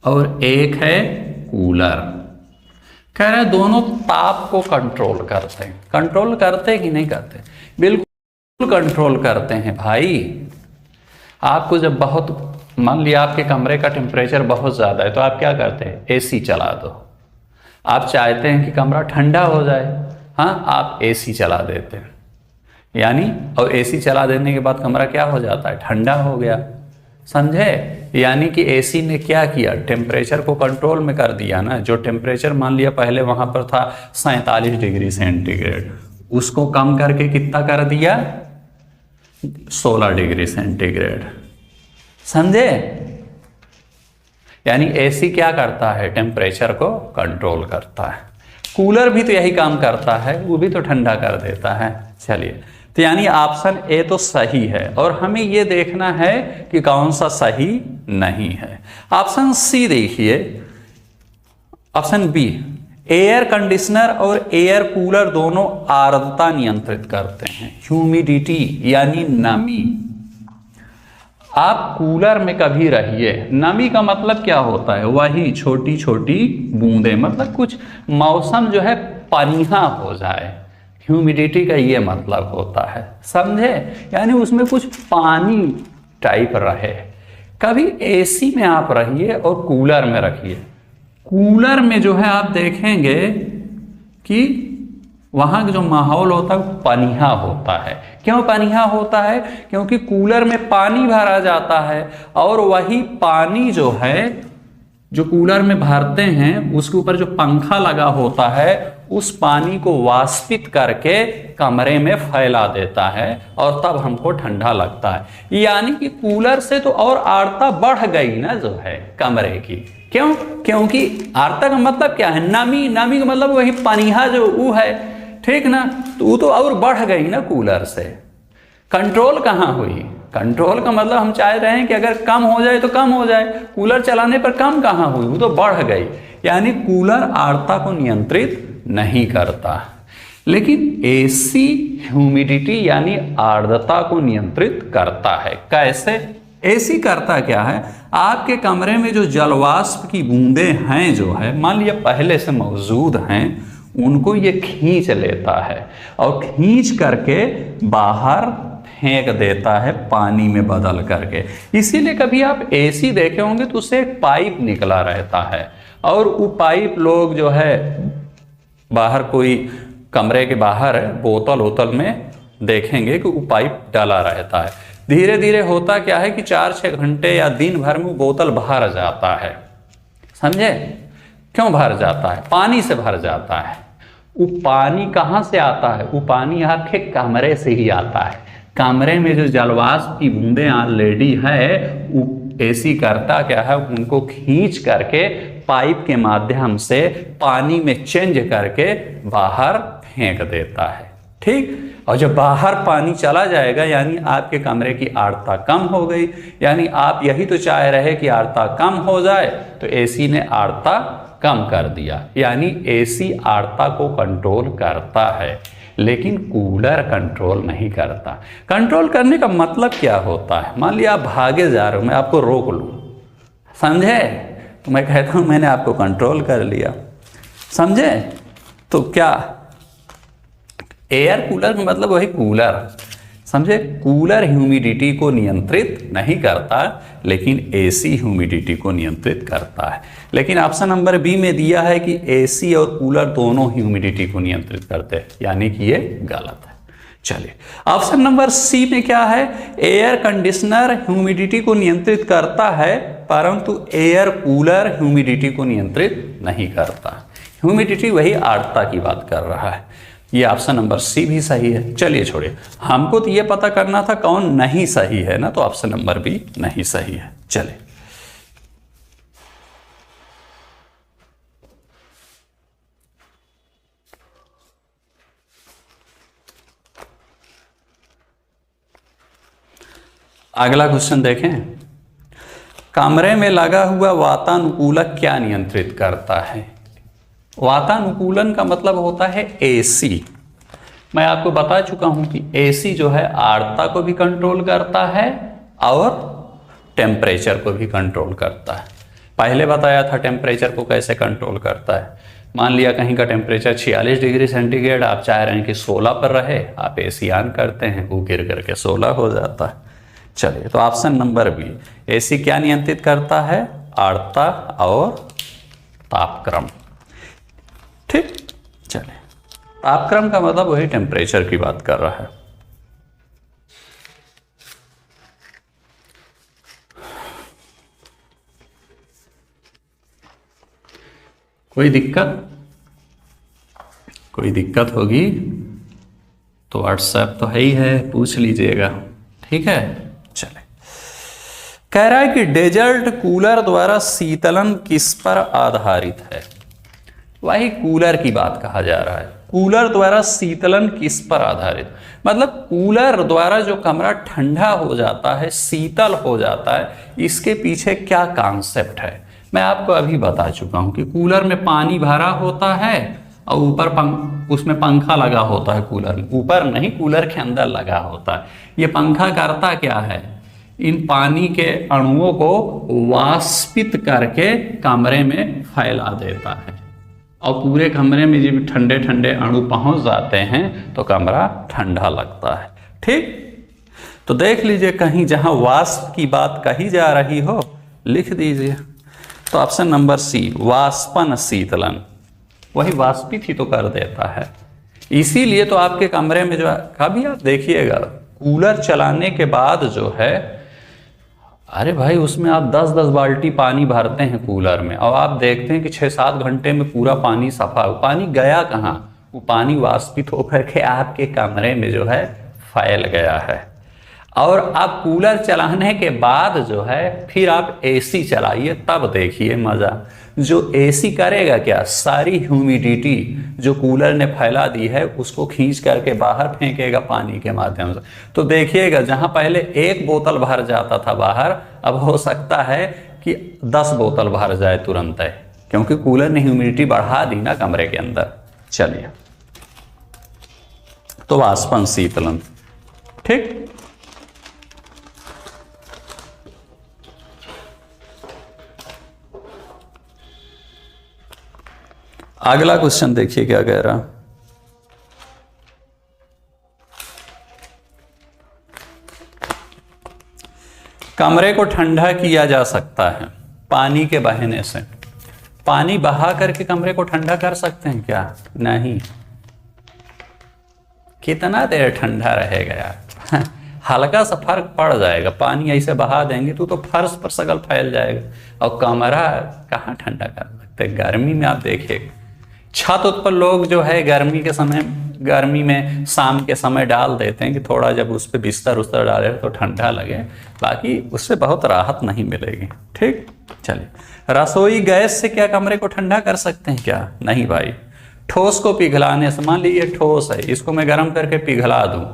और एक है कूलर। कह रहा है दोनों ताप को कंट्रोल करते हैं। कंट्रोल करते हैं कि नहीं करते, बिल्कुल कंट्रोल करते हैं भाई। आपको जब बहुत, मान लिया आपके कमरे का टेम्परेचर बहुत ज़्यादा है तो आप क्या करते हैं, AC चला दो। आप चाहते हैं कि कमरा ठंडा हो जाए, हाँ, आप AC चला देते हैं, यानी और AC चला देने के बाद कमरा क्या हो जाता है, ठंडा हो गया, समझे। यानी कि AC ने क्या किया, टेम्परेचर को कंट्रोल में कर दिया ना। जो टेम्परेचर मान लिया पहले वहाँ पर था 47 डिग्री सेंटीग्रेड, उसको कम करके कितना कर दिया, 16 डिग्री सेंटीग्रेड, समझे। यानी AC क्या करता है, टेम्परेचर को कंट्रोल करता है। कूलर भी तो यही काम करता है, वो भी तो ठंडा कर देता है। चलिए, तो यानी ऑप्शन ए तो सही है और हमें ये देखना है कि कौन सा सही नहीं है। ऑप्शन सी देखिए, ऑप्शन बी, एयर कंडीशनर और एयर कूलर दोनों आर्द्रता नियंत्रित करते हैं, ह्यूमिडिटी यानी नमी। आप कूलर में कभी रहिए, नमी का मतलब क्या होता है, वही छोटी छोटी बूंदें, मतलब कुछ मौसम जो है पनिहा हो जाए, ह्यूमिडिटी का ये मतलब होता है, समझे, यानी उसमें कुछ पानी टाइप रहे। कभी एसी में आप रहिए और कूलर में रखिए, कूलर में जो है आप देखेंगे कि वहाँ का जो माहौल होता है वो पनिहा होता है। क्यों पनिहा होता है? क्योंकि कूलर में पानी भरा जाता है और वही पानी जो है, जो कूलर में भरते हैं उसके ऊपर जो पंखा लगा होता है उस पानी को वाष्पित करके कमरे में फैला देता है और तब हमको ठंडा लगता है। यानी कि कूलर से तो और आर्द्रता बढ़ गई ना जो है कमरे की। क्यों? क्योंकि आर्द्रता का मतलब क्या है, नमी, नमी का मतलब वही पनिहा जो वो है, ठीक ना, तो वो तो और बढ़ गई ना कूलर से। कंट्रोल कहाँ हुई? कंट्रोल का मतलब हम चाह रहे हैं कि अगर कम हो जाए तो कम हो जाए, कूलर चलाने पर कम कहाँ हुई, वो तो बढ़ गई। यानी कूलर आर्द्रता को नियंत्रित नहीं करता, लेकिन एसी ह्यूमिडिटी यानी आर्द्रता को नियंत्रित करता है। कैसे? एसी करता क्या है, आपके कमरे में जो जलवाष्प की बूंदें हैं जो है, मान लिया पहले से मौजूद हैं, उनको ये खींच लेता है और खींच करके बाहर फेंक देता है पानी में बदल करके। इसीलिए कभी आप एसी देखे होंगे तो उससे एक पाइप निकला रहता है और वो पाइप लोग जो है बाहर कोई कमरे के बाहर बोतल वोतल में देखेंगे कि वो पाइप डाला रहता है। धीरे धीरे होता क्या है कि 4-6 घंटे या दिन भर में वो बोतल भर जाता है, समझे? क्यों भर जाता है? पानी से भर जाता है। वो पानी कहाँ से आता है? वो पानी आपके कमरे से ही आता है। कमरे में जो जलवाष्प की बूंदें ऑलरेडी है, वो एसी करता क्या है, उनको खींच करके पाइप के माध्यम से पानी में चेंज करके बाहर फेंक देता है, ठीक। और जब बाहर पानी चला जाएगा यानी आपके कमरे की आर्द्रता कम हो गई, यानी आप यही तो चाह रहे कि आर्द्रता कम हो जाए, तो एसी ने आर्द्रता कम कर दिया। यानी एसी आर्द्रता को कंट्रोल करता है, लेकिन कूलर कंट्रोल नहीं करता। कंट्रोल करने का मतलब क्या होता है? मान लिया आप भागे जा रहे हो, मैं आपको रोक लूं, समझे, तो मैं कहता हूं मैंने आपको कंट्रोल कर लिया, समझे। तो क्या एयर कूलर का मतलब वही कूलर, समझे। कूलर ह्यूमिडिटी को नियंत्रित नहीं करता, लेकिन एसी ह्यूमिडिटी को नियंत्रित करता है। लेकिन ऑप्शन नंबर बी में दिया है कि एसी और कूलर दोनों ह्यूमिडिटी को नियंत्रित करते हैं, यानी कि ये गलत है। चलिए ऑप्शन नंबर सी में क्या है, एयर कंडीशनर ह्यूमिडिटी को नियंत्रित करता है परंतु एयर कूलर ह्यूमिडिटी को नियंत्रित नहीं करता। ह्यूमिडिटी वही आर्द्रता की बात कर रहा है। ये ऑप्शन नंबर सी भी सही है। चलिए छोड़िए, हमको तो ये पता करना था कौन नहीं सही है ना, तो ऑप्शन नंबर बी नहीं सही है। चलिए अगला क्वेश्चन देखें। कमरे में लगा हुआ वातानुकूलक क्या नियंत्रित करता है? वातानुकूलन का मतलब होता है एसी। मैं आपको बता चुका हूं कि एसी जो है आर्द्रता को भी कंट्रोल करता है और टेम्परेचर को भी कंट्रोल करता है। पहले बताया था टेम्परेचर को कैसे कंट्रोल करता है। मान लिया कहीं का टेम्परेचर 46 डिग्री सेंटीग्रेड, आप चाह रहे हैं कि 16 पर रहे, आप एसी ऑन करते हैं, वो गिर करके 16 हो जाता है। चलिए तो ऑप्शन नंबर बी, एसी क्या नियंत्रित करता है? आर्द्रता और तापक्रम, ठीक। चलिए तापक्रम का मतलब वही टेम्परेचर की बात कर रहा है। कोई दिक्कत? कोई दिक्कत होगी तो व्हाट्सएप तो है ही है, पूछ लीजिएगा, ठीक है। चले, कह रहा है कि डेजर्ट कूलर द्वारा शीतलन किस पर आधारित है? वही कूलर की बात कहा जा रहा है। कूलर द्वारा शीतलन किस पर आधारित, मतलब कूलर द्वारा जो कमरा ठंडा हो जाता है, शीतल हो जाता है, इसके पीछे क्या कॉन्सेप्ट है? मैं आपको अभी बता चुका हूं कि कूलर में पानी भरा होता है और ऊपर उसमें पंखा लगा होता है। कूलर में ऊपर नहीं, कूलर के अंदर लगा होता है। ये पंखा करता क्या है, इन पानी के अणुओं को वाष्पित करके कमरे में फैला देता है और पूरे कमरे में जब ठंडे ठंडे अणु पहुंच जाते हैं तो कमरा ठंडा लगता है। ठीक, तो देख लीजिए कहीं जहां वाष्प की बात कही जा रही हो लिख दीजिए। तो ऑप्शन नंबर सी, वाष्पन शीतलन, वही वाष्पित ही तो कर देता है। इसीलिए तो आपके कमरे में जो कभी आप देखिएगा कूलर चलाने के बाद जो है, अरे भाई उसमें आप 10-10 बाल्टी पानी भरते हैं कूलर में और आप देखते हैं कि 6-7 घंटे में पूरा पानी सफा, पानी गया कहाँ, वो पानी वाष्पित होकर के आपके कमरे में जो है फैल गया है। और आप कूलर चलाने के बाद जो है फिर आप एसी चलाइए, तब देखिए मज़ा। जो एसी करेगा क्या, सारी ह्यूमिडिटी जो कूलर ने फैला दी है उसको खींच करके बाहर फेंकेगा पानी के माध्यम से। तो देखिएगा जहां पहले 1 बोतल भर जाता था बाहर, अब हो सकता है कि 10 बोतल भर जाए तुरंत है, क्योंकि कूलर ने ह्यूमिडिटी बढ़ा दी ना कमरे के अंदर। चलिए, तो वाष्पन शीतलन। ठीक, अगला क्वेश्चन देखिए क्या कह रहा। कमरे को ठंडा किया जा सकता है पानी के बहने से। पानी बहा करके कमरे को ठंडा कर सकते हैं क्या? नहीं। कितना देर ठंडा रहेगा यार हल्का सा फर्क पड़ जाएगा। पानी ऐसे बहा देंगे तो फर्श पर सगल फैल जाएगा और कमरा कहाँ ठंडा कर सकते। गर्मी में आप देखिए छत पर लोग जो है गर्मी में शाम के समय डाल देते हैं कि थोड़ा जब उस पर बिस्तर उस्तर डाले तो ठंडा लगे, बाकी उससे बहुत राहत नहीं मिलेगी। ठीक, चलिए, रसोई गैस से क्या कमरे को ठंडा कर सकते हैं क्या? नहीं भाई। ठोस को पिघलाने से, मान लीजिए ठोस है, इसको मैं गर्म करके पिघला दूं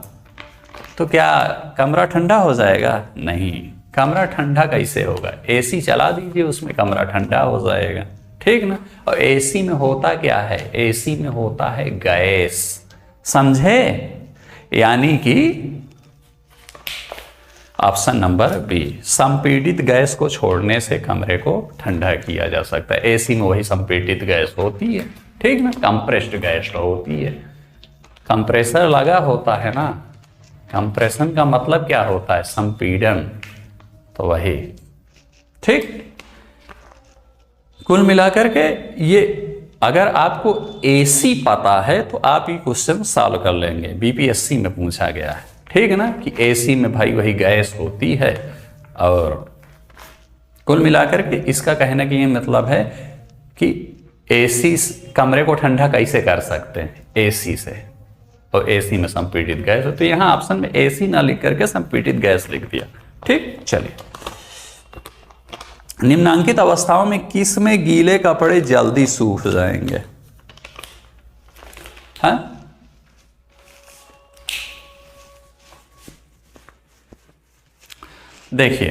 तो क्या कमरा ठंडा हो जाएगा? नहीं। कमरा ठंडा कैसे होगा? एसी चला दीजिए, उसमें कमरा ठंडा हो जाएगा। ठीक ना। और एसी में होता क्या है? एसी में होता है गैस, समझे? यानी कि ऑप्शन नंबर बी, संपीड़ित गैस को छोड़ने से कमरे को ठंडा किया जा सकता है। एसी में वही संपीड़ित गैस होती है। ठीक ना, कंप्रेस्ड गैस होती है। कंप्रेसर लगा होता है ना, कंप्रेशन का मतलब क्या होता है? संपीड़न, तो वही। ठीक, कुल मिलाकर के ये अगर आपको एसी पता है तो आप ये क्वेश्चन सॉल्व कर लेंगे। बीपीएससी में पूछा गया है। ठीक है ना, कि एसी में भाई वही गैस होती है। और कुल मिलाकर के इसका कहने का ये मतलब है कि एसी कमरे को ठंडा कैसे कर सकते हैं? एसी से। और एसी में संपीड़ित गैस हो, तो यहाँ ऑप्शन में एसी ना लिख करके संपीड़ित गैस लिख दिया। ठीक, चलिए, निम्नांकित अवस्थाओं में किस में गीले कपड़े जल्दी सूख जाएंगे? हाँ, देखिए,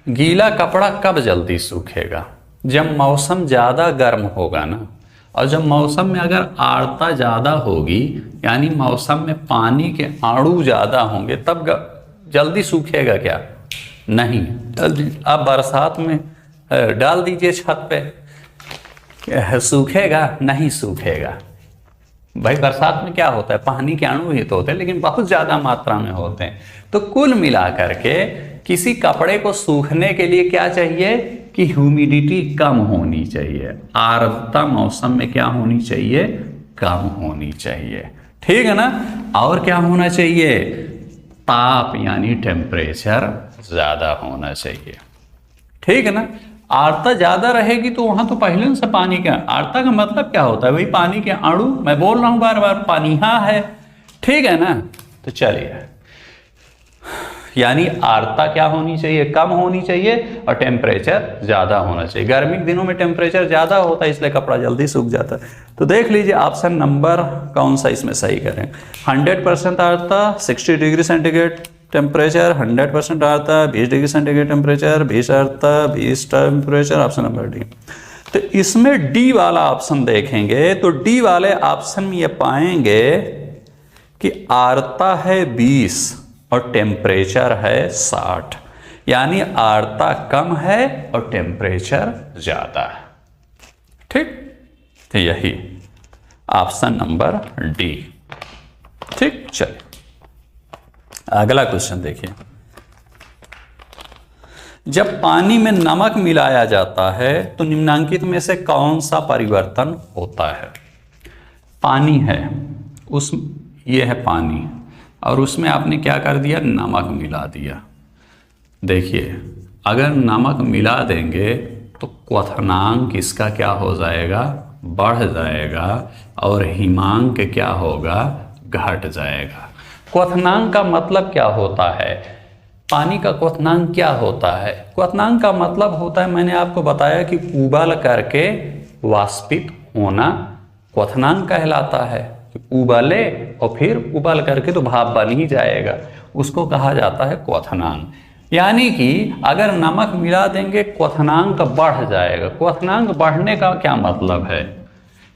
गीला कपड़ा कब जल्दी सूखेगा? जब मौसम ज़्यादा गर्म होगा ना, और जब मौसम में अगर आर्द्रता ज़्यादा होगी, यानी मौसम में पानी के अणु ज़्यादा होंगे, तब जल्दी सूखेगा क्या? नहीं। आप बरसात में डाल दीजिए छत पे, सूखेगा? नहीं सूखेगा। भाई बरसात में क्या होता है? पानी के अणु ही तो होते हैं, लेकिन बहुत ज़्यादा मात्रा में होते हैं। तो कुल मिलाकर के किसी कपड़े को सूखने के लिए क्या चाहिए कि ह्यूमिडिटी कम होनी चाहिए, आर्द्रता मौसम में क्या होनी चाहिए? कम होनी चाहिए। ठीक है ना। और क्या होना चाहिए? ताप यानी टेम्परेचर ज़्यादा होना चाहिए। ठीक है ना। आर्द्रता ज़्यादा रहेगी तो वहाँ तो पहले से पानी का, आर्द्रता का मतलब क्या होता है? वही पानी के अणु, मैं बोल रहा हूँ बार बार, पानी हाँ है। ठीक है ना। तो चलिए, यानी आर्द्रता क्या होनी चाहिए? कम होनी चाहिए, और टेम्परेचर ज़्यादा होना चाहिए। गर्मी के दिनों में टेम्परेचर ज़्यादा होता है, इसलिए कपड़ा जल्दी सूख जाता है। तो देख लीजिए ऑप्शन नंबर कौन सा इसमें सही करें। 100% आर्द्रता, 60 डिग्री सेंटीग्रेड टेम्परेचर 100% आता है, 20 डिग्री सेंटीग्रेड टेम्परेचर, 20 आता है, 20 टेम्परेचर, ऑप्शन नंबर डी। तो इसमें डी वाला ऑप्शन देखेंगे तो डी वाले ऑप्शन में ये पाएंगे कि आर्द्रता है 20 और टेम्परेचर है 60, यानी आर्द्रता कम है और टेम्परेचर ज्यादा है। ठीक, तो यही ऑप्शन नंबर डी। ठीक, चलिए अगला क्वेश्चन देखिए। जब पानी में नमक मिलाया जाता है तो निम्नलिखित में से कौन सा परिवर्तन होता है? पानी है, ये है पानी और उसमें आपने क्या कर दिया, नमक मिला दिया। देखिए अगर नमक मिला देंगे तो क्वथनांक इसका क्या हो जाएगा, बढ़ जाएगा और हिमांक क्या होगा, घट जाएगा। क्वथनांक का मतलब क्या होता है? पानी का क्वथनांक क्या होता है? क्वथनांक का मतलब होता है, मैंने आपको बताया कि उबाल करके वाष्पित होना क्वथनांक कहलाता है। उबाले और फिर उबाल करके तो भाप बन ही जाएगा, उसको कहा जाता है क्वथनांक। यानी कि अगर नमक मिला देंगे क्वथनांक बढ़ जाएगा। क्वथनांक बढ़ने का क्या मतलब है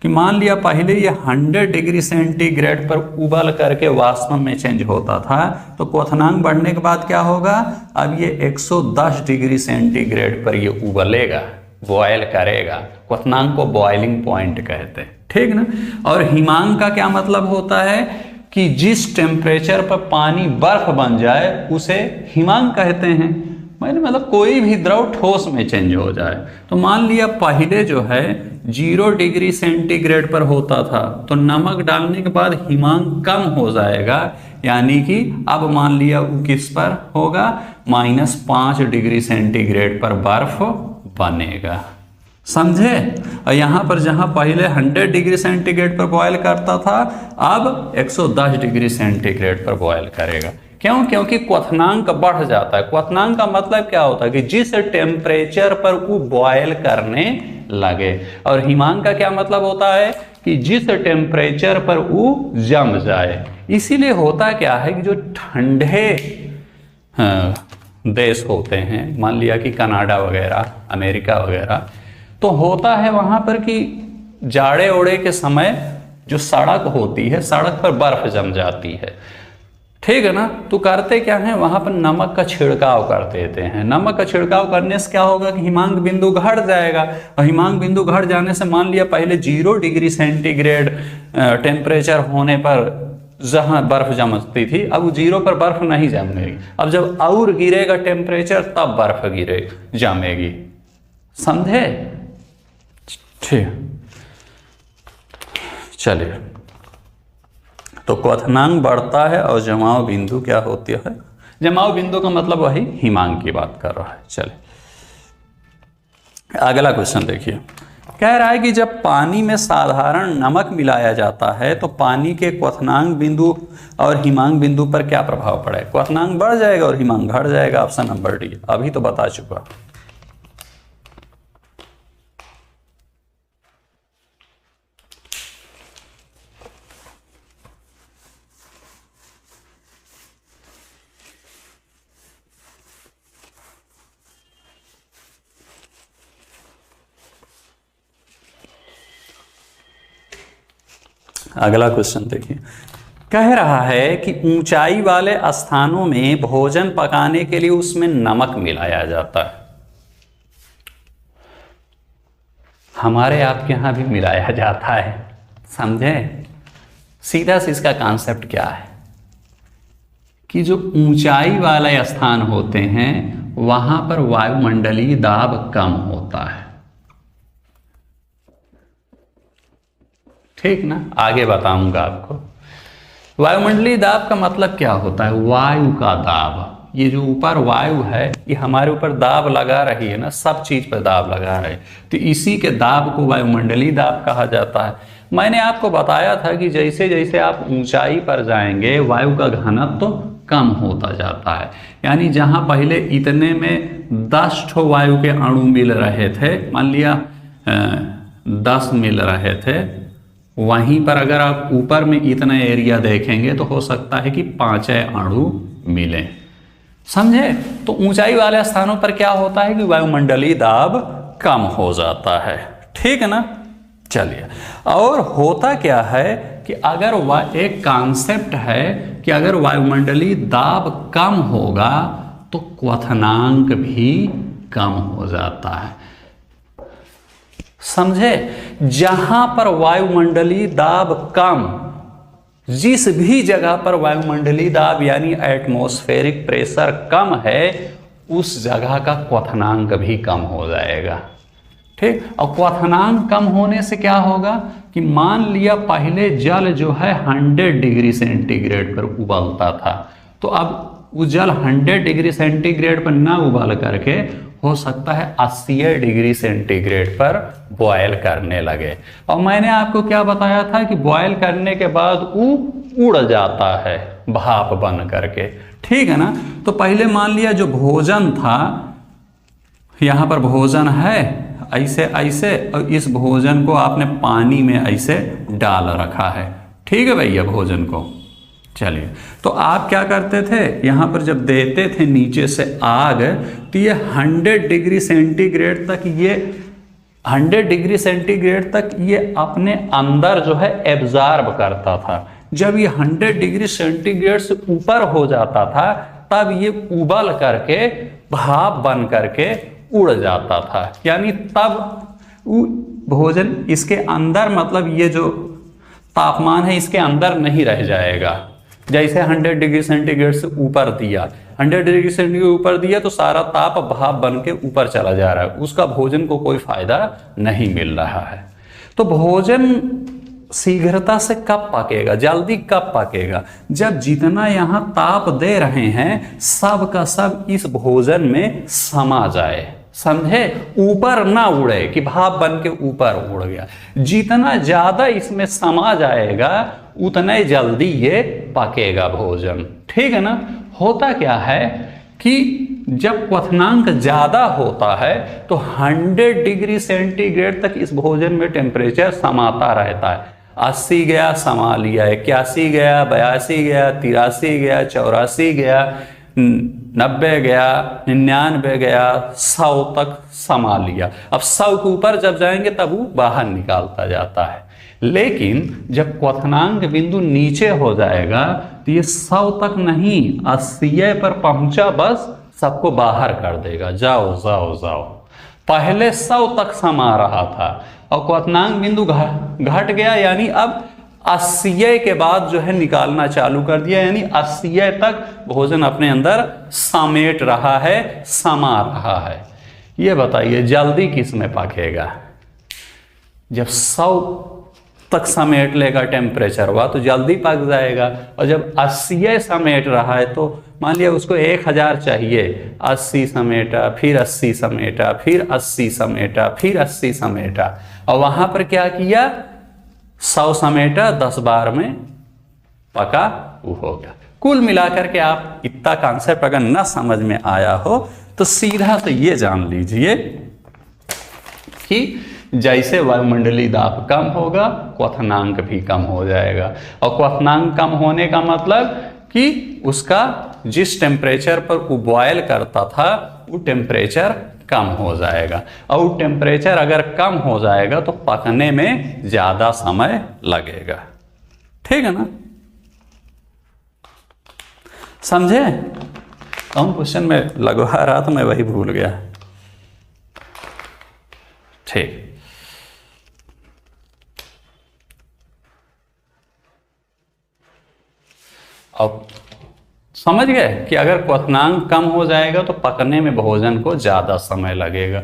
कि मान लिया पहले ये 100 डिग्री सेंटीग्रेड पर उबाल करके वाष्प में चेंज होता था, तो क्वथनांक बढ़ने के बाद क्या होगा, अब ये 110 डिग्री सेंटीग्रेड पर ये उबलेगा, बॉयल करेगा। क्वथनांक को बॉइलिंग पॉइंट कहते हैं, ठीक ना। और हिमांक का क्या मतलब होता है कि जिस टेम्परेचर पर पानी बर्फ बन जाए उसे हिमांक कहते हैं। मैंने मतलब कोई भी द्रव ठोस में चेंज हो जाए। तो मान लिया पहले जो है 0 डिग्री सेंटीग्रेड पर होता था, तो नमक डालने के बाद हिमांक कम हो जाएगा, यानी कि अब मान लिया वो किस पर होगा, -5 डिग्री सेंटीग्रेड पर बर्फ बनेगा, समझे। और यहाँ पर जहाँ पहले 100 डिग्री सेंटीग्रेड पर बॉयल करता था, अब 110 डिग्री सेंटीग्रेड पर बॉयल करेगा। क्यों? क्योंकि क्वथनांक बढ़ जाता है। क्वथनांक का मतलब क्या होता है कि जिस टेम्परेचर पर वो बॉयल करने लगे। और हिमांक का क्या मतलब होता है कि जिस टेम्परेचर पर वो जम जाए। इसीलिए होता क्या है कि जो ठंडे देश होते हैं, मान लिया कि कनाडा वगैरह, अमेरिका वगैरह, तो होता है वहाँ पर कि जाड़े ओड़े के समय जो सड़क होती है, सड़क पर बर्फ जम जाती है, ठीक है ना। तो करते क्या है, वहाँ पर नमक का छिड़काव कर देते हैं। नमक का छिड़काव करने से क्या होगा कि हिमांक बिंदु घट जाएगा। और हिमांक बिंदु घट जाने से मान लिया पहले 0 डिग्री सेंटीग्रेड टेम्परेचर होने पर जहाँ बर्फ जमती थी, अब 0 पर बर्फ नहीं जमेगी। अब जब और गिरेगा टेम्परेचर तब बर्फ जमेगी, समझे। ठीक, चलिए। तो क्वथनांक बढ़ता है और जमाव बिंदु क्या होती है, जमाव बिंदु का मतलब वही हिमांक की बात कर रहा है। चलिए अगला क्वेश्चन देखिए। कह रहा है कि जब पानी में साधारण नमक मिलाया जाता है तो पानी के क्वथनांक बिंदु और हिमांक बिंदु पर क्या प्रभाव पड़ेगा? क्वथनांक बढ़ जाएगा और हिमांक घट जाएगा, ऑप्शन नंबर डी। अभी तो बता चुका। अगला क्वेश्चन देखिए। कह रहा है कि ऊंचाई वाले स्थानों में भोजन पकाने के लिए उसमें नमक मिलाया जाता है। हमारे आपके यहां भी मिलाया जाता है, समझे। सीधा से इसका कॉन्सेप्ट क्या है कि जो ऊंचाई वाले स्थान होते हैं वहां पर वायुमंडलीय दाब कम होता है, ठीक ना। आगे बताऊंगा आपको। वायुमंडलीय दाब का मतलब क्या होता है, वायु का दाब। ये जो ऊपर वायु है ये हमारे ऊपर दाब लगा रही है ना, सब चीज पर दाब लगा रही है, तो इसी के दाब को वायुमंडलीय दाब कहा जाता है। मैंने आपको बताया था कि जैसे जैसे आप ऊंचाई पर जाएंगे वायु का घनत्व तो कम होता जाता है। यानी जहां पहले इतने में 10 ठो वायु के अणु मिल रहे थे, मान लिया 10 मिल रहे थे, वहीं पर अगर आप ऊपर में इतना एरिया देखेंगे तो हो सकता है कि 5 अणु मिले। समझे? तो ऊंचाई वाले स्थानों पर क्या होता है कि वायुमंडलीय दाब कम हो जाता है। ठीक है ना? चलिए, और होता क्या है कि अगर एक कॉन्सेप्ट है कि अगर वायुमंडलीय दाब कम होगा तो क्वथनांक भी कम हो जाता है। समझे? जहां पर वायुमंडलीय दाब कम, जिस भी जगह पर वायुमंडलीय दाब यानी एटमॉस्फेरिक प्रेशर कम है, उस जगह का क्वथनांक भी कम हो जाएगा। ठीक, और क्वथनांक कम होने से क्या होगा कि मान लिया पहले जल जो है 100 डिग्री सेंटीग्रेड पर उबलता था, तो अब वो जल 100 डिग्री सेंटीग्रेड पर ना उबल करके हो सकता है 80 डिग्री सेंटीग्रेड पर बॉयल करने लगे। और मैंने आपको क्या बताया था कि बॉयल करने के बाद वो उड़ जाता है भाप बन करके। ठीक है ना? तो पहले मान लिया जो भोजन था, यहाँ पर भोजन है ऐसे ऐसे, और इस भोजन को आपने पानी में ऐसे डाल रखा है। ठीक है भैया, भोजन को। चलिए, तो आप क्या करते थे, यहाँ पर जब देते थे नीचे से आग, तो ये 100 डिग्री सेंटीग्रेड तक, ये 100 डिग्री सेंटीग्रेड तक ये अपने अंदर जो है एब्जॉर्ब करता था। जब ये 100 डिग्री सेंटीग्रेड से ऊपर हो जाता था, तब ये उबल करके भाप बन करके उड़ जाता था। यानी तब भोजन इसके अंदर, मतलब ये जो तापमान है इसके अंदर नहीं रह जाएगा। जैसे 100 डिग्री सेंटीग्रेड से ऊपर दिया, 100 डिग्री सेंटीग्रेड ऊपर दिया तो सारा ताप भाप बन के ऊपर चला जा रहा है, उसका भोजन को कोई फायदा नहीं मिल रहा है। तो भोजन शीघ्रता से कब पकेगा, जल्दी कब पकेगा, जब जितना यहाँ ताप दे रहे हैं सब का सब इस भोजन में समा जाए। समझे? ऊपर ना उड़े कि भाप बन के ऊपर उड़ गया। जितना ज्यादा इसमें समा जाएगा उतने जल्दी ये पकेगा भोजन। ठीक है ना? होता क्या है कि जब क्वथनांक ज्यादा होता है तो 100 डिग्री सेंटीग्रेड तक इस भोजन में टेम्परेचर समाता रहता है। 80 गया समा लिया, 81 गया, 82 गया, 83 गया, 84 गया, 90 गया, 99 गया, 100 तक समा लिया। अब 100 के ऊपर जब जाएंगे तब वो बाहर निकालता जाता है। लेकिन जब क्वथनांक बिंदु नीचे हो जाएगा तो ये 100 तक नहीं, 80 पर पहुंचा बस सबको बाहर कर देगा, जाओ जाओ जाओ। पहले 100 तक समा रहा था और क्वथनांक बिंदु घट गया, यानी अब 80 के बाद जो है निकालना चालू कर दिया, यानी 80 तक भोजन अपने अंदर समेट रहा है, समा रहा है। ये बताइए जल्दी किस में पकेगा? जब 100 तक समेट लेगा टेम्परेचर हुआ तो जल्दी पक जाएगा, और जब 80 समेट रहा है तो मान लिया उसको 1000 चाहिए, 80 समेटा, फिर 80 समेटा, फिर 80 समेटा, फिर 80 समेटा, और वहां पर क्या किया, 100 समेटा, 10 बार में पका वो हो गया। कुल मिलाकर के आप इतना कॉन्सेप्ट अगर न समझ में आया हो तो सीधा तो ये जान लीजिए कि जैसे वायुमंडलीय दाब कम होगा क्वथनांक भी कम हो जाएगा। और क्वथनांक कम होने का मतलब कि उसका जिस टेम्परेचर पर वो बॉयल करता था वो टेम्परेचर कम हो जाएगा, और वो टेम्परेचर अगर कम हो जाएगा तो पकने में ज्यादा समय लगेगा। ठीक है ना? समझे? कौन क्वेश्चन में लगवा रहा था मैं वही भूल गया। ठीक, अब समझ गए कि अगर क्वथनांक कम हो जाएगा तो पकने में भोजन को ज्यादा समय लगेगा।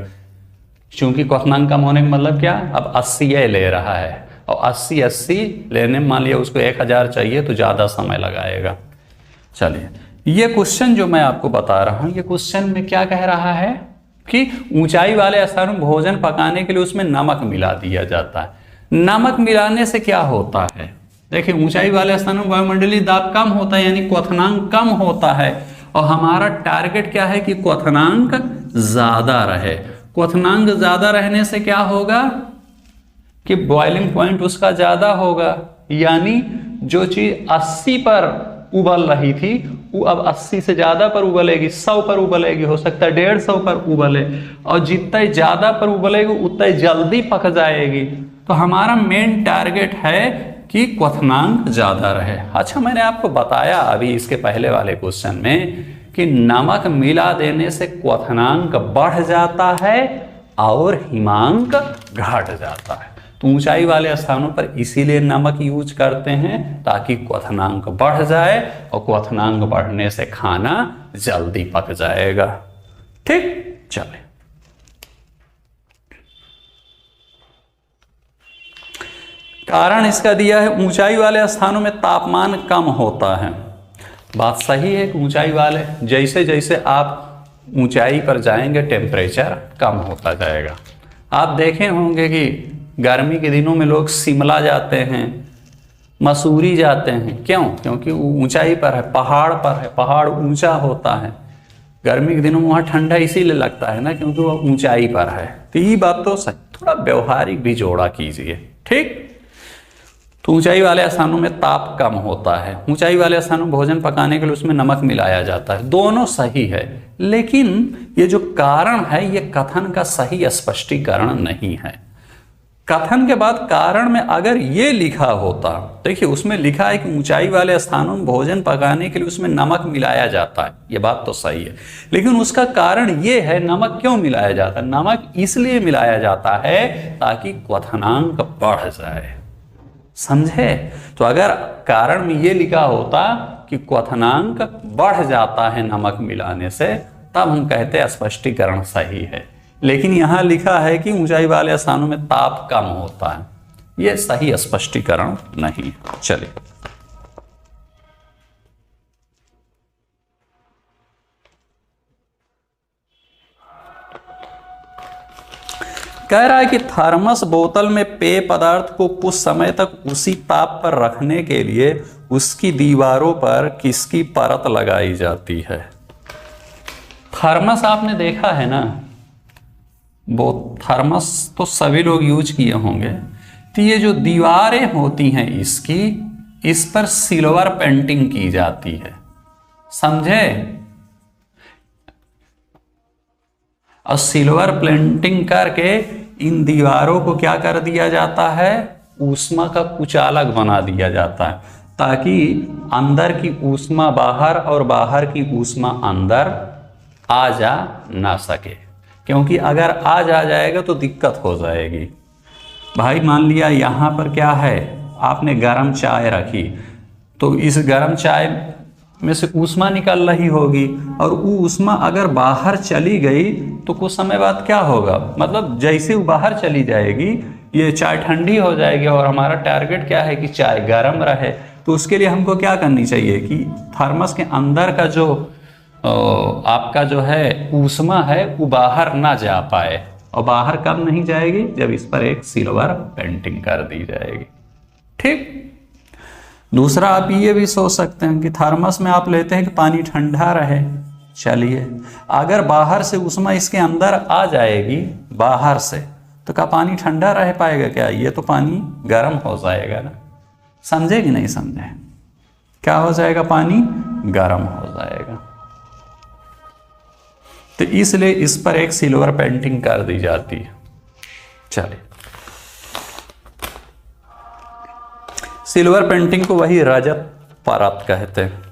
क्योंकि क्वथनांक कम होने का मतलब क्या, अब 80 ले रहा है और 80 लेने में मान लिया उसको 1000 चाहिए तो ज्यादा समय लगाएगा। चलिए, ये क्वेश्चन जो मैं आपको बता रहा हूं, ये क्वेश्चन में क्या कह रहा है कि ऊंचाई वाले स्थानों में भोजन पकाने के लिए उसमें नमक मिला दिया जाता है। नमक मिलाने से क्या होता है? देखिए, ऊंचाई वाले स्थानों में वायुमंडलीय दाब कम होता है यानी क्वथनांक कम होता है, और हमारा टारगेट क्या है कि क्वथनांक ज्यादा रहे। क्वथनांक ज्यादा रहने से क्या होगा कि बॉइलिंग पॉइंट उसका ज्यादा होगा, यानी जो चीज 80 पर उबल रही थी वो अब 80 से ज्यादा पर उबलेगी, 100 पर उबलेगी, हो सकता है 150 पर उबले, और जितना ज्यादा पर उबलेगी उतना जल्दी पक जाएगी। तो हमारा मेन टारगेट है कि क्वथनांक ज्यादा रहे। अच्छा, मैंने आपको बताया अभी इसके पहले वाले क्वेश्चन में कि नमक मिला देने से क्वथनांक बढ़ जाता है और हिमांक घट जाता है। तो ऊंचाई वाले स्थानों पर इसीलिए नमक यूज करते हैं ताकि क्वथनांक बढ़ जाए, और क्वथनांक बढ़ने से खाना जल्दी पक जाएगा। ठीक, चले कारण इसका दिया है ऊंचाई वाले स्थानों में तापमान कम होता है। बात सही है कि ऊंचाई वाले जैसे जैसे आप ऊंचाई पर जाएंगे टेम्परेचर कम होता जाएगा। आप देखे होंगे कि गर्मी के दिनों में लोग शिमला जाते हैं, मसूरी जाते हैं, क्यों? क्योंकि वो ऊंचाई पर है, पहाड़ पर है, पहाड़ ऊंचा होता है। गर्मी के दिनों में वहाँ ठंडा इसीलिए लगता है ना, क्योंकि वो ऊंचाई पर है। तो ये बात तो सही, थोड़ा व्यवहारिक भी जोड़ा कीजिए। ठीक, तो ऊंचाई वाले स्थानों में ताप कम होता है, ऊंचाई वाले स्थानों में भोजन पकाने के लिए उसमें नमक मिलाया जाता है, दोनों सही है। लेकिन ये जो कारण है ये कथन का सही स्पष्टीकरण नहीं है। कथन के बाद कारण में अगर ये लिखा होता, देखिए उसमें लिखा है कि ऊंचाई वाले स्थानों में भोजन पकाने के लिए उसमें नमक मिलाया जाता है, ये बात तो सही है। लेकिन उसका कारण ये है, नमक क्यों मिलाया जाता है? नमक इसलिए मिलाया जाता है ताकि क्वथनांक बढ़ जाए, समझे? तो अगर कारण में ये लिखा होता कि क्वथनांक बढ़ जाता है नमक मिलाने से, तब हम कहते स्पष्टीकरण सही है। लेकिन यहां लिखा है कि ऊंचाई वाले स्थानों में ताप कम होता है, यह सही स्पष्टीकरण नहीं। चलिए कह रहा है कि थर्मस बोतल में पेय पदार्थ को कुछ समय तक उसी ताप पर रखने के लिए उसकी दीवारों पर किसकी परत लगाई जाती है? थर्मस आपने देखा है ना, वो थर्मस तो सभी लोग यूज किए होंगे। तो ये जो दीवारें होती हैं इसकी, इस पर सिल्वर पेंटिंग की जाती है, समझे? और सिल्वर पेंटिंग करके इन दीवारों को क्या कर दिया जाता है? ऊष्मा का कुचालक बना दिया जाता है, ताकि अंदर की ऊष्मा बाहर और बाहर की ऊष्मा अंदर आ जा ना सके। क्योंकि अगर आ जाएगा तो दिक्कत हो जाएगी। भाई मान लिया यहाँ पर क्या है, आपने गर्म चाय रखी, तो इस गर्म चाय में से ऊष्मा निकल रही होगी, और वो ऊष्मा अगर बाहर चली गई तो कुछ समय बाद क्या होगा, मतलब जैसे वो बाहर चली जाएगी ये चाय ठंडी हो जाएगी, और हमारा टारगेट क्या है कि चाय गर्म रहे। तो उसके लिए हमको क्या करनी चाहिए कि थर्मस के अंदर का जो आपका जो है ऊष्मा है वो बाहर ना जा पाए। और बाहर कब नहीं जाएगी? जब इस पर एक सिल्वर पेंटिंग कर दी जाएगी। ठीक, दूसरा आप ये भी सोच सकते हैं कि थर्मस में आप लेते हैं कि पानी ठंडा रहे। चलिए, अगर बाहर से ऊष्मा इसके अंदर आ जाएगी बाहर से, तो क्या पानी ठंडा रह पाएगा क्या? ये तो पानी गर्म हो जाएगा ना, समझे कि नहीं समझे? क्या हो जाएगा? पानी गर्म हो जाएगा। तो इसलिए इस पर एक सिल्वर पेंटिंग कर दी जाती है। चलिए, सिल्वर पेंटिंग को वही रजत परत कहते हैं।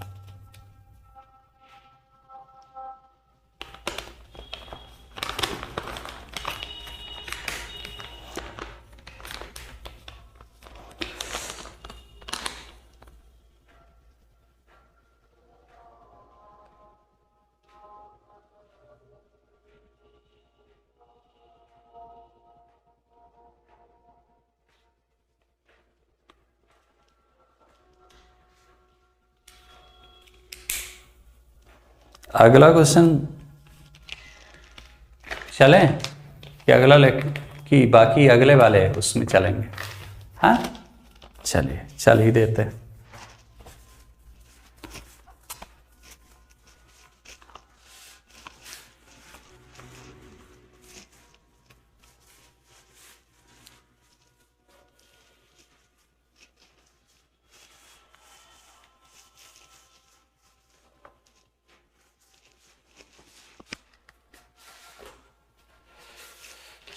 अगला क्वेश्चन चलें कि अगला कि बाकी अगले वाले उसमें चलेंगे? हाँ, चलिए चल ही देते हैं।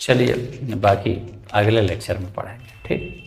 चलिए बाकी अगले लेक्चर में पढ़ेंगे, ठीक।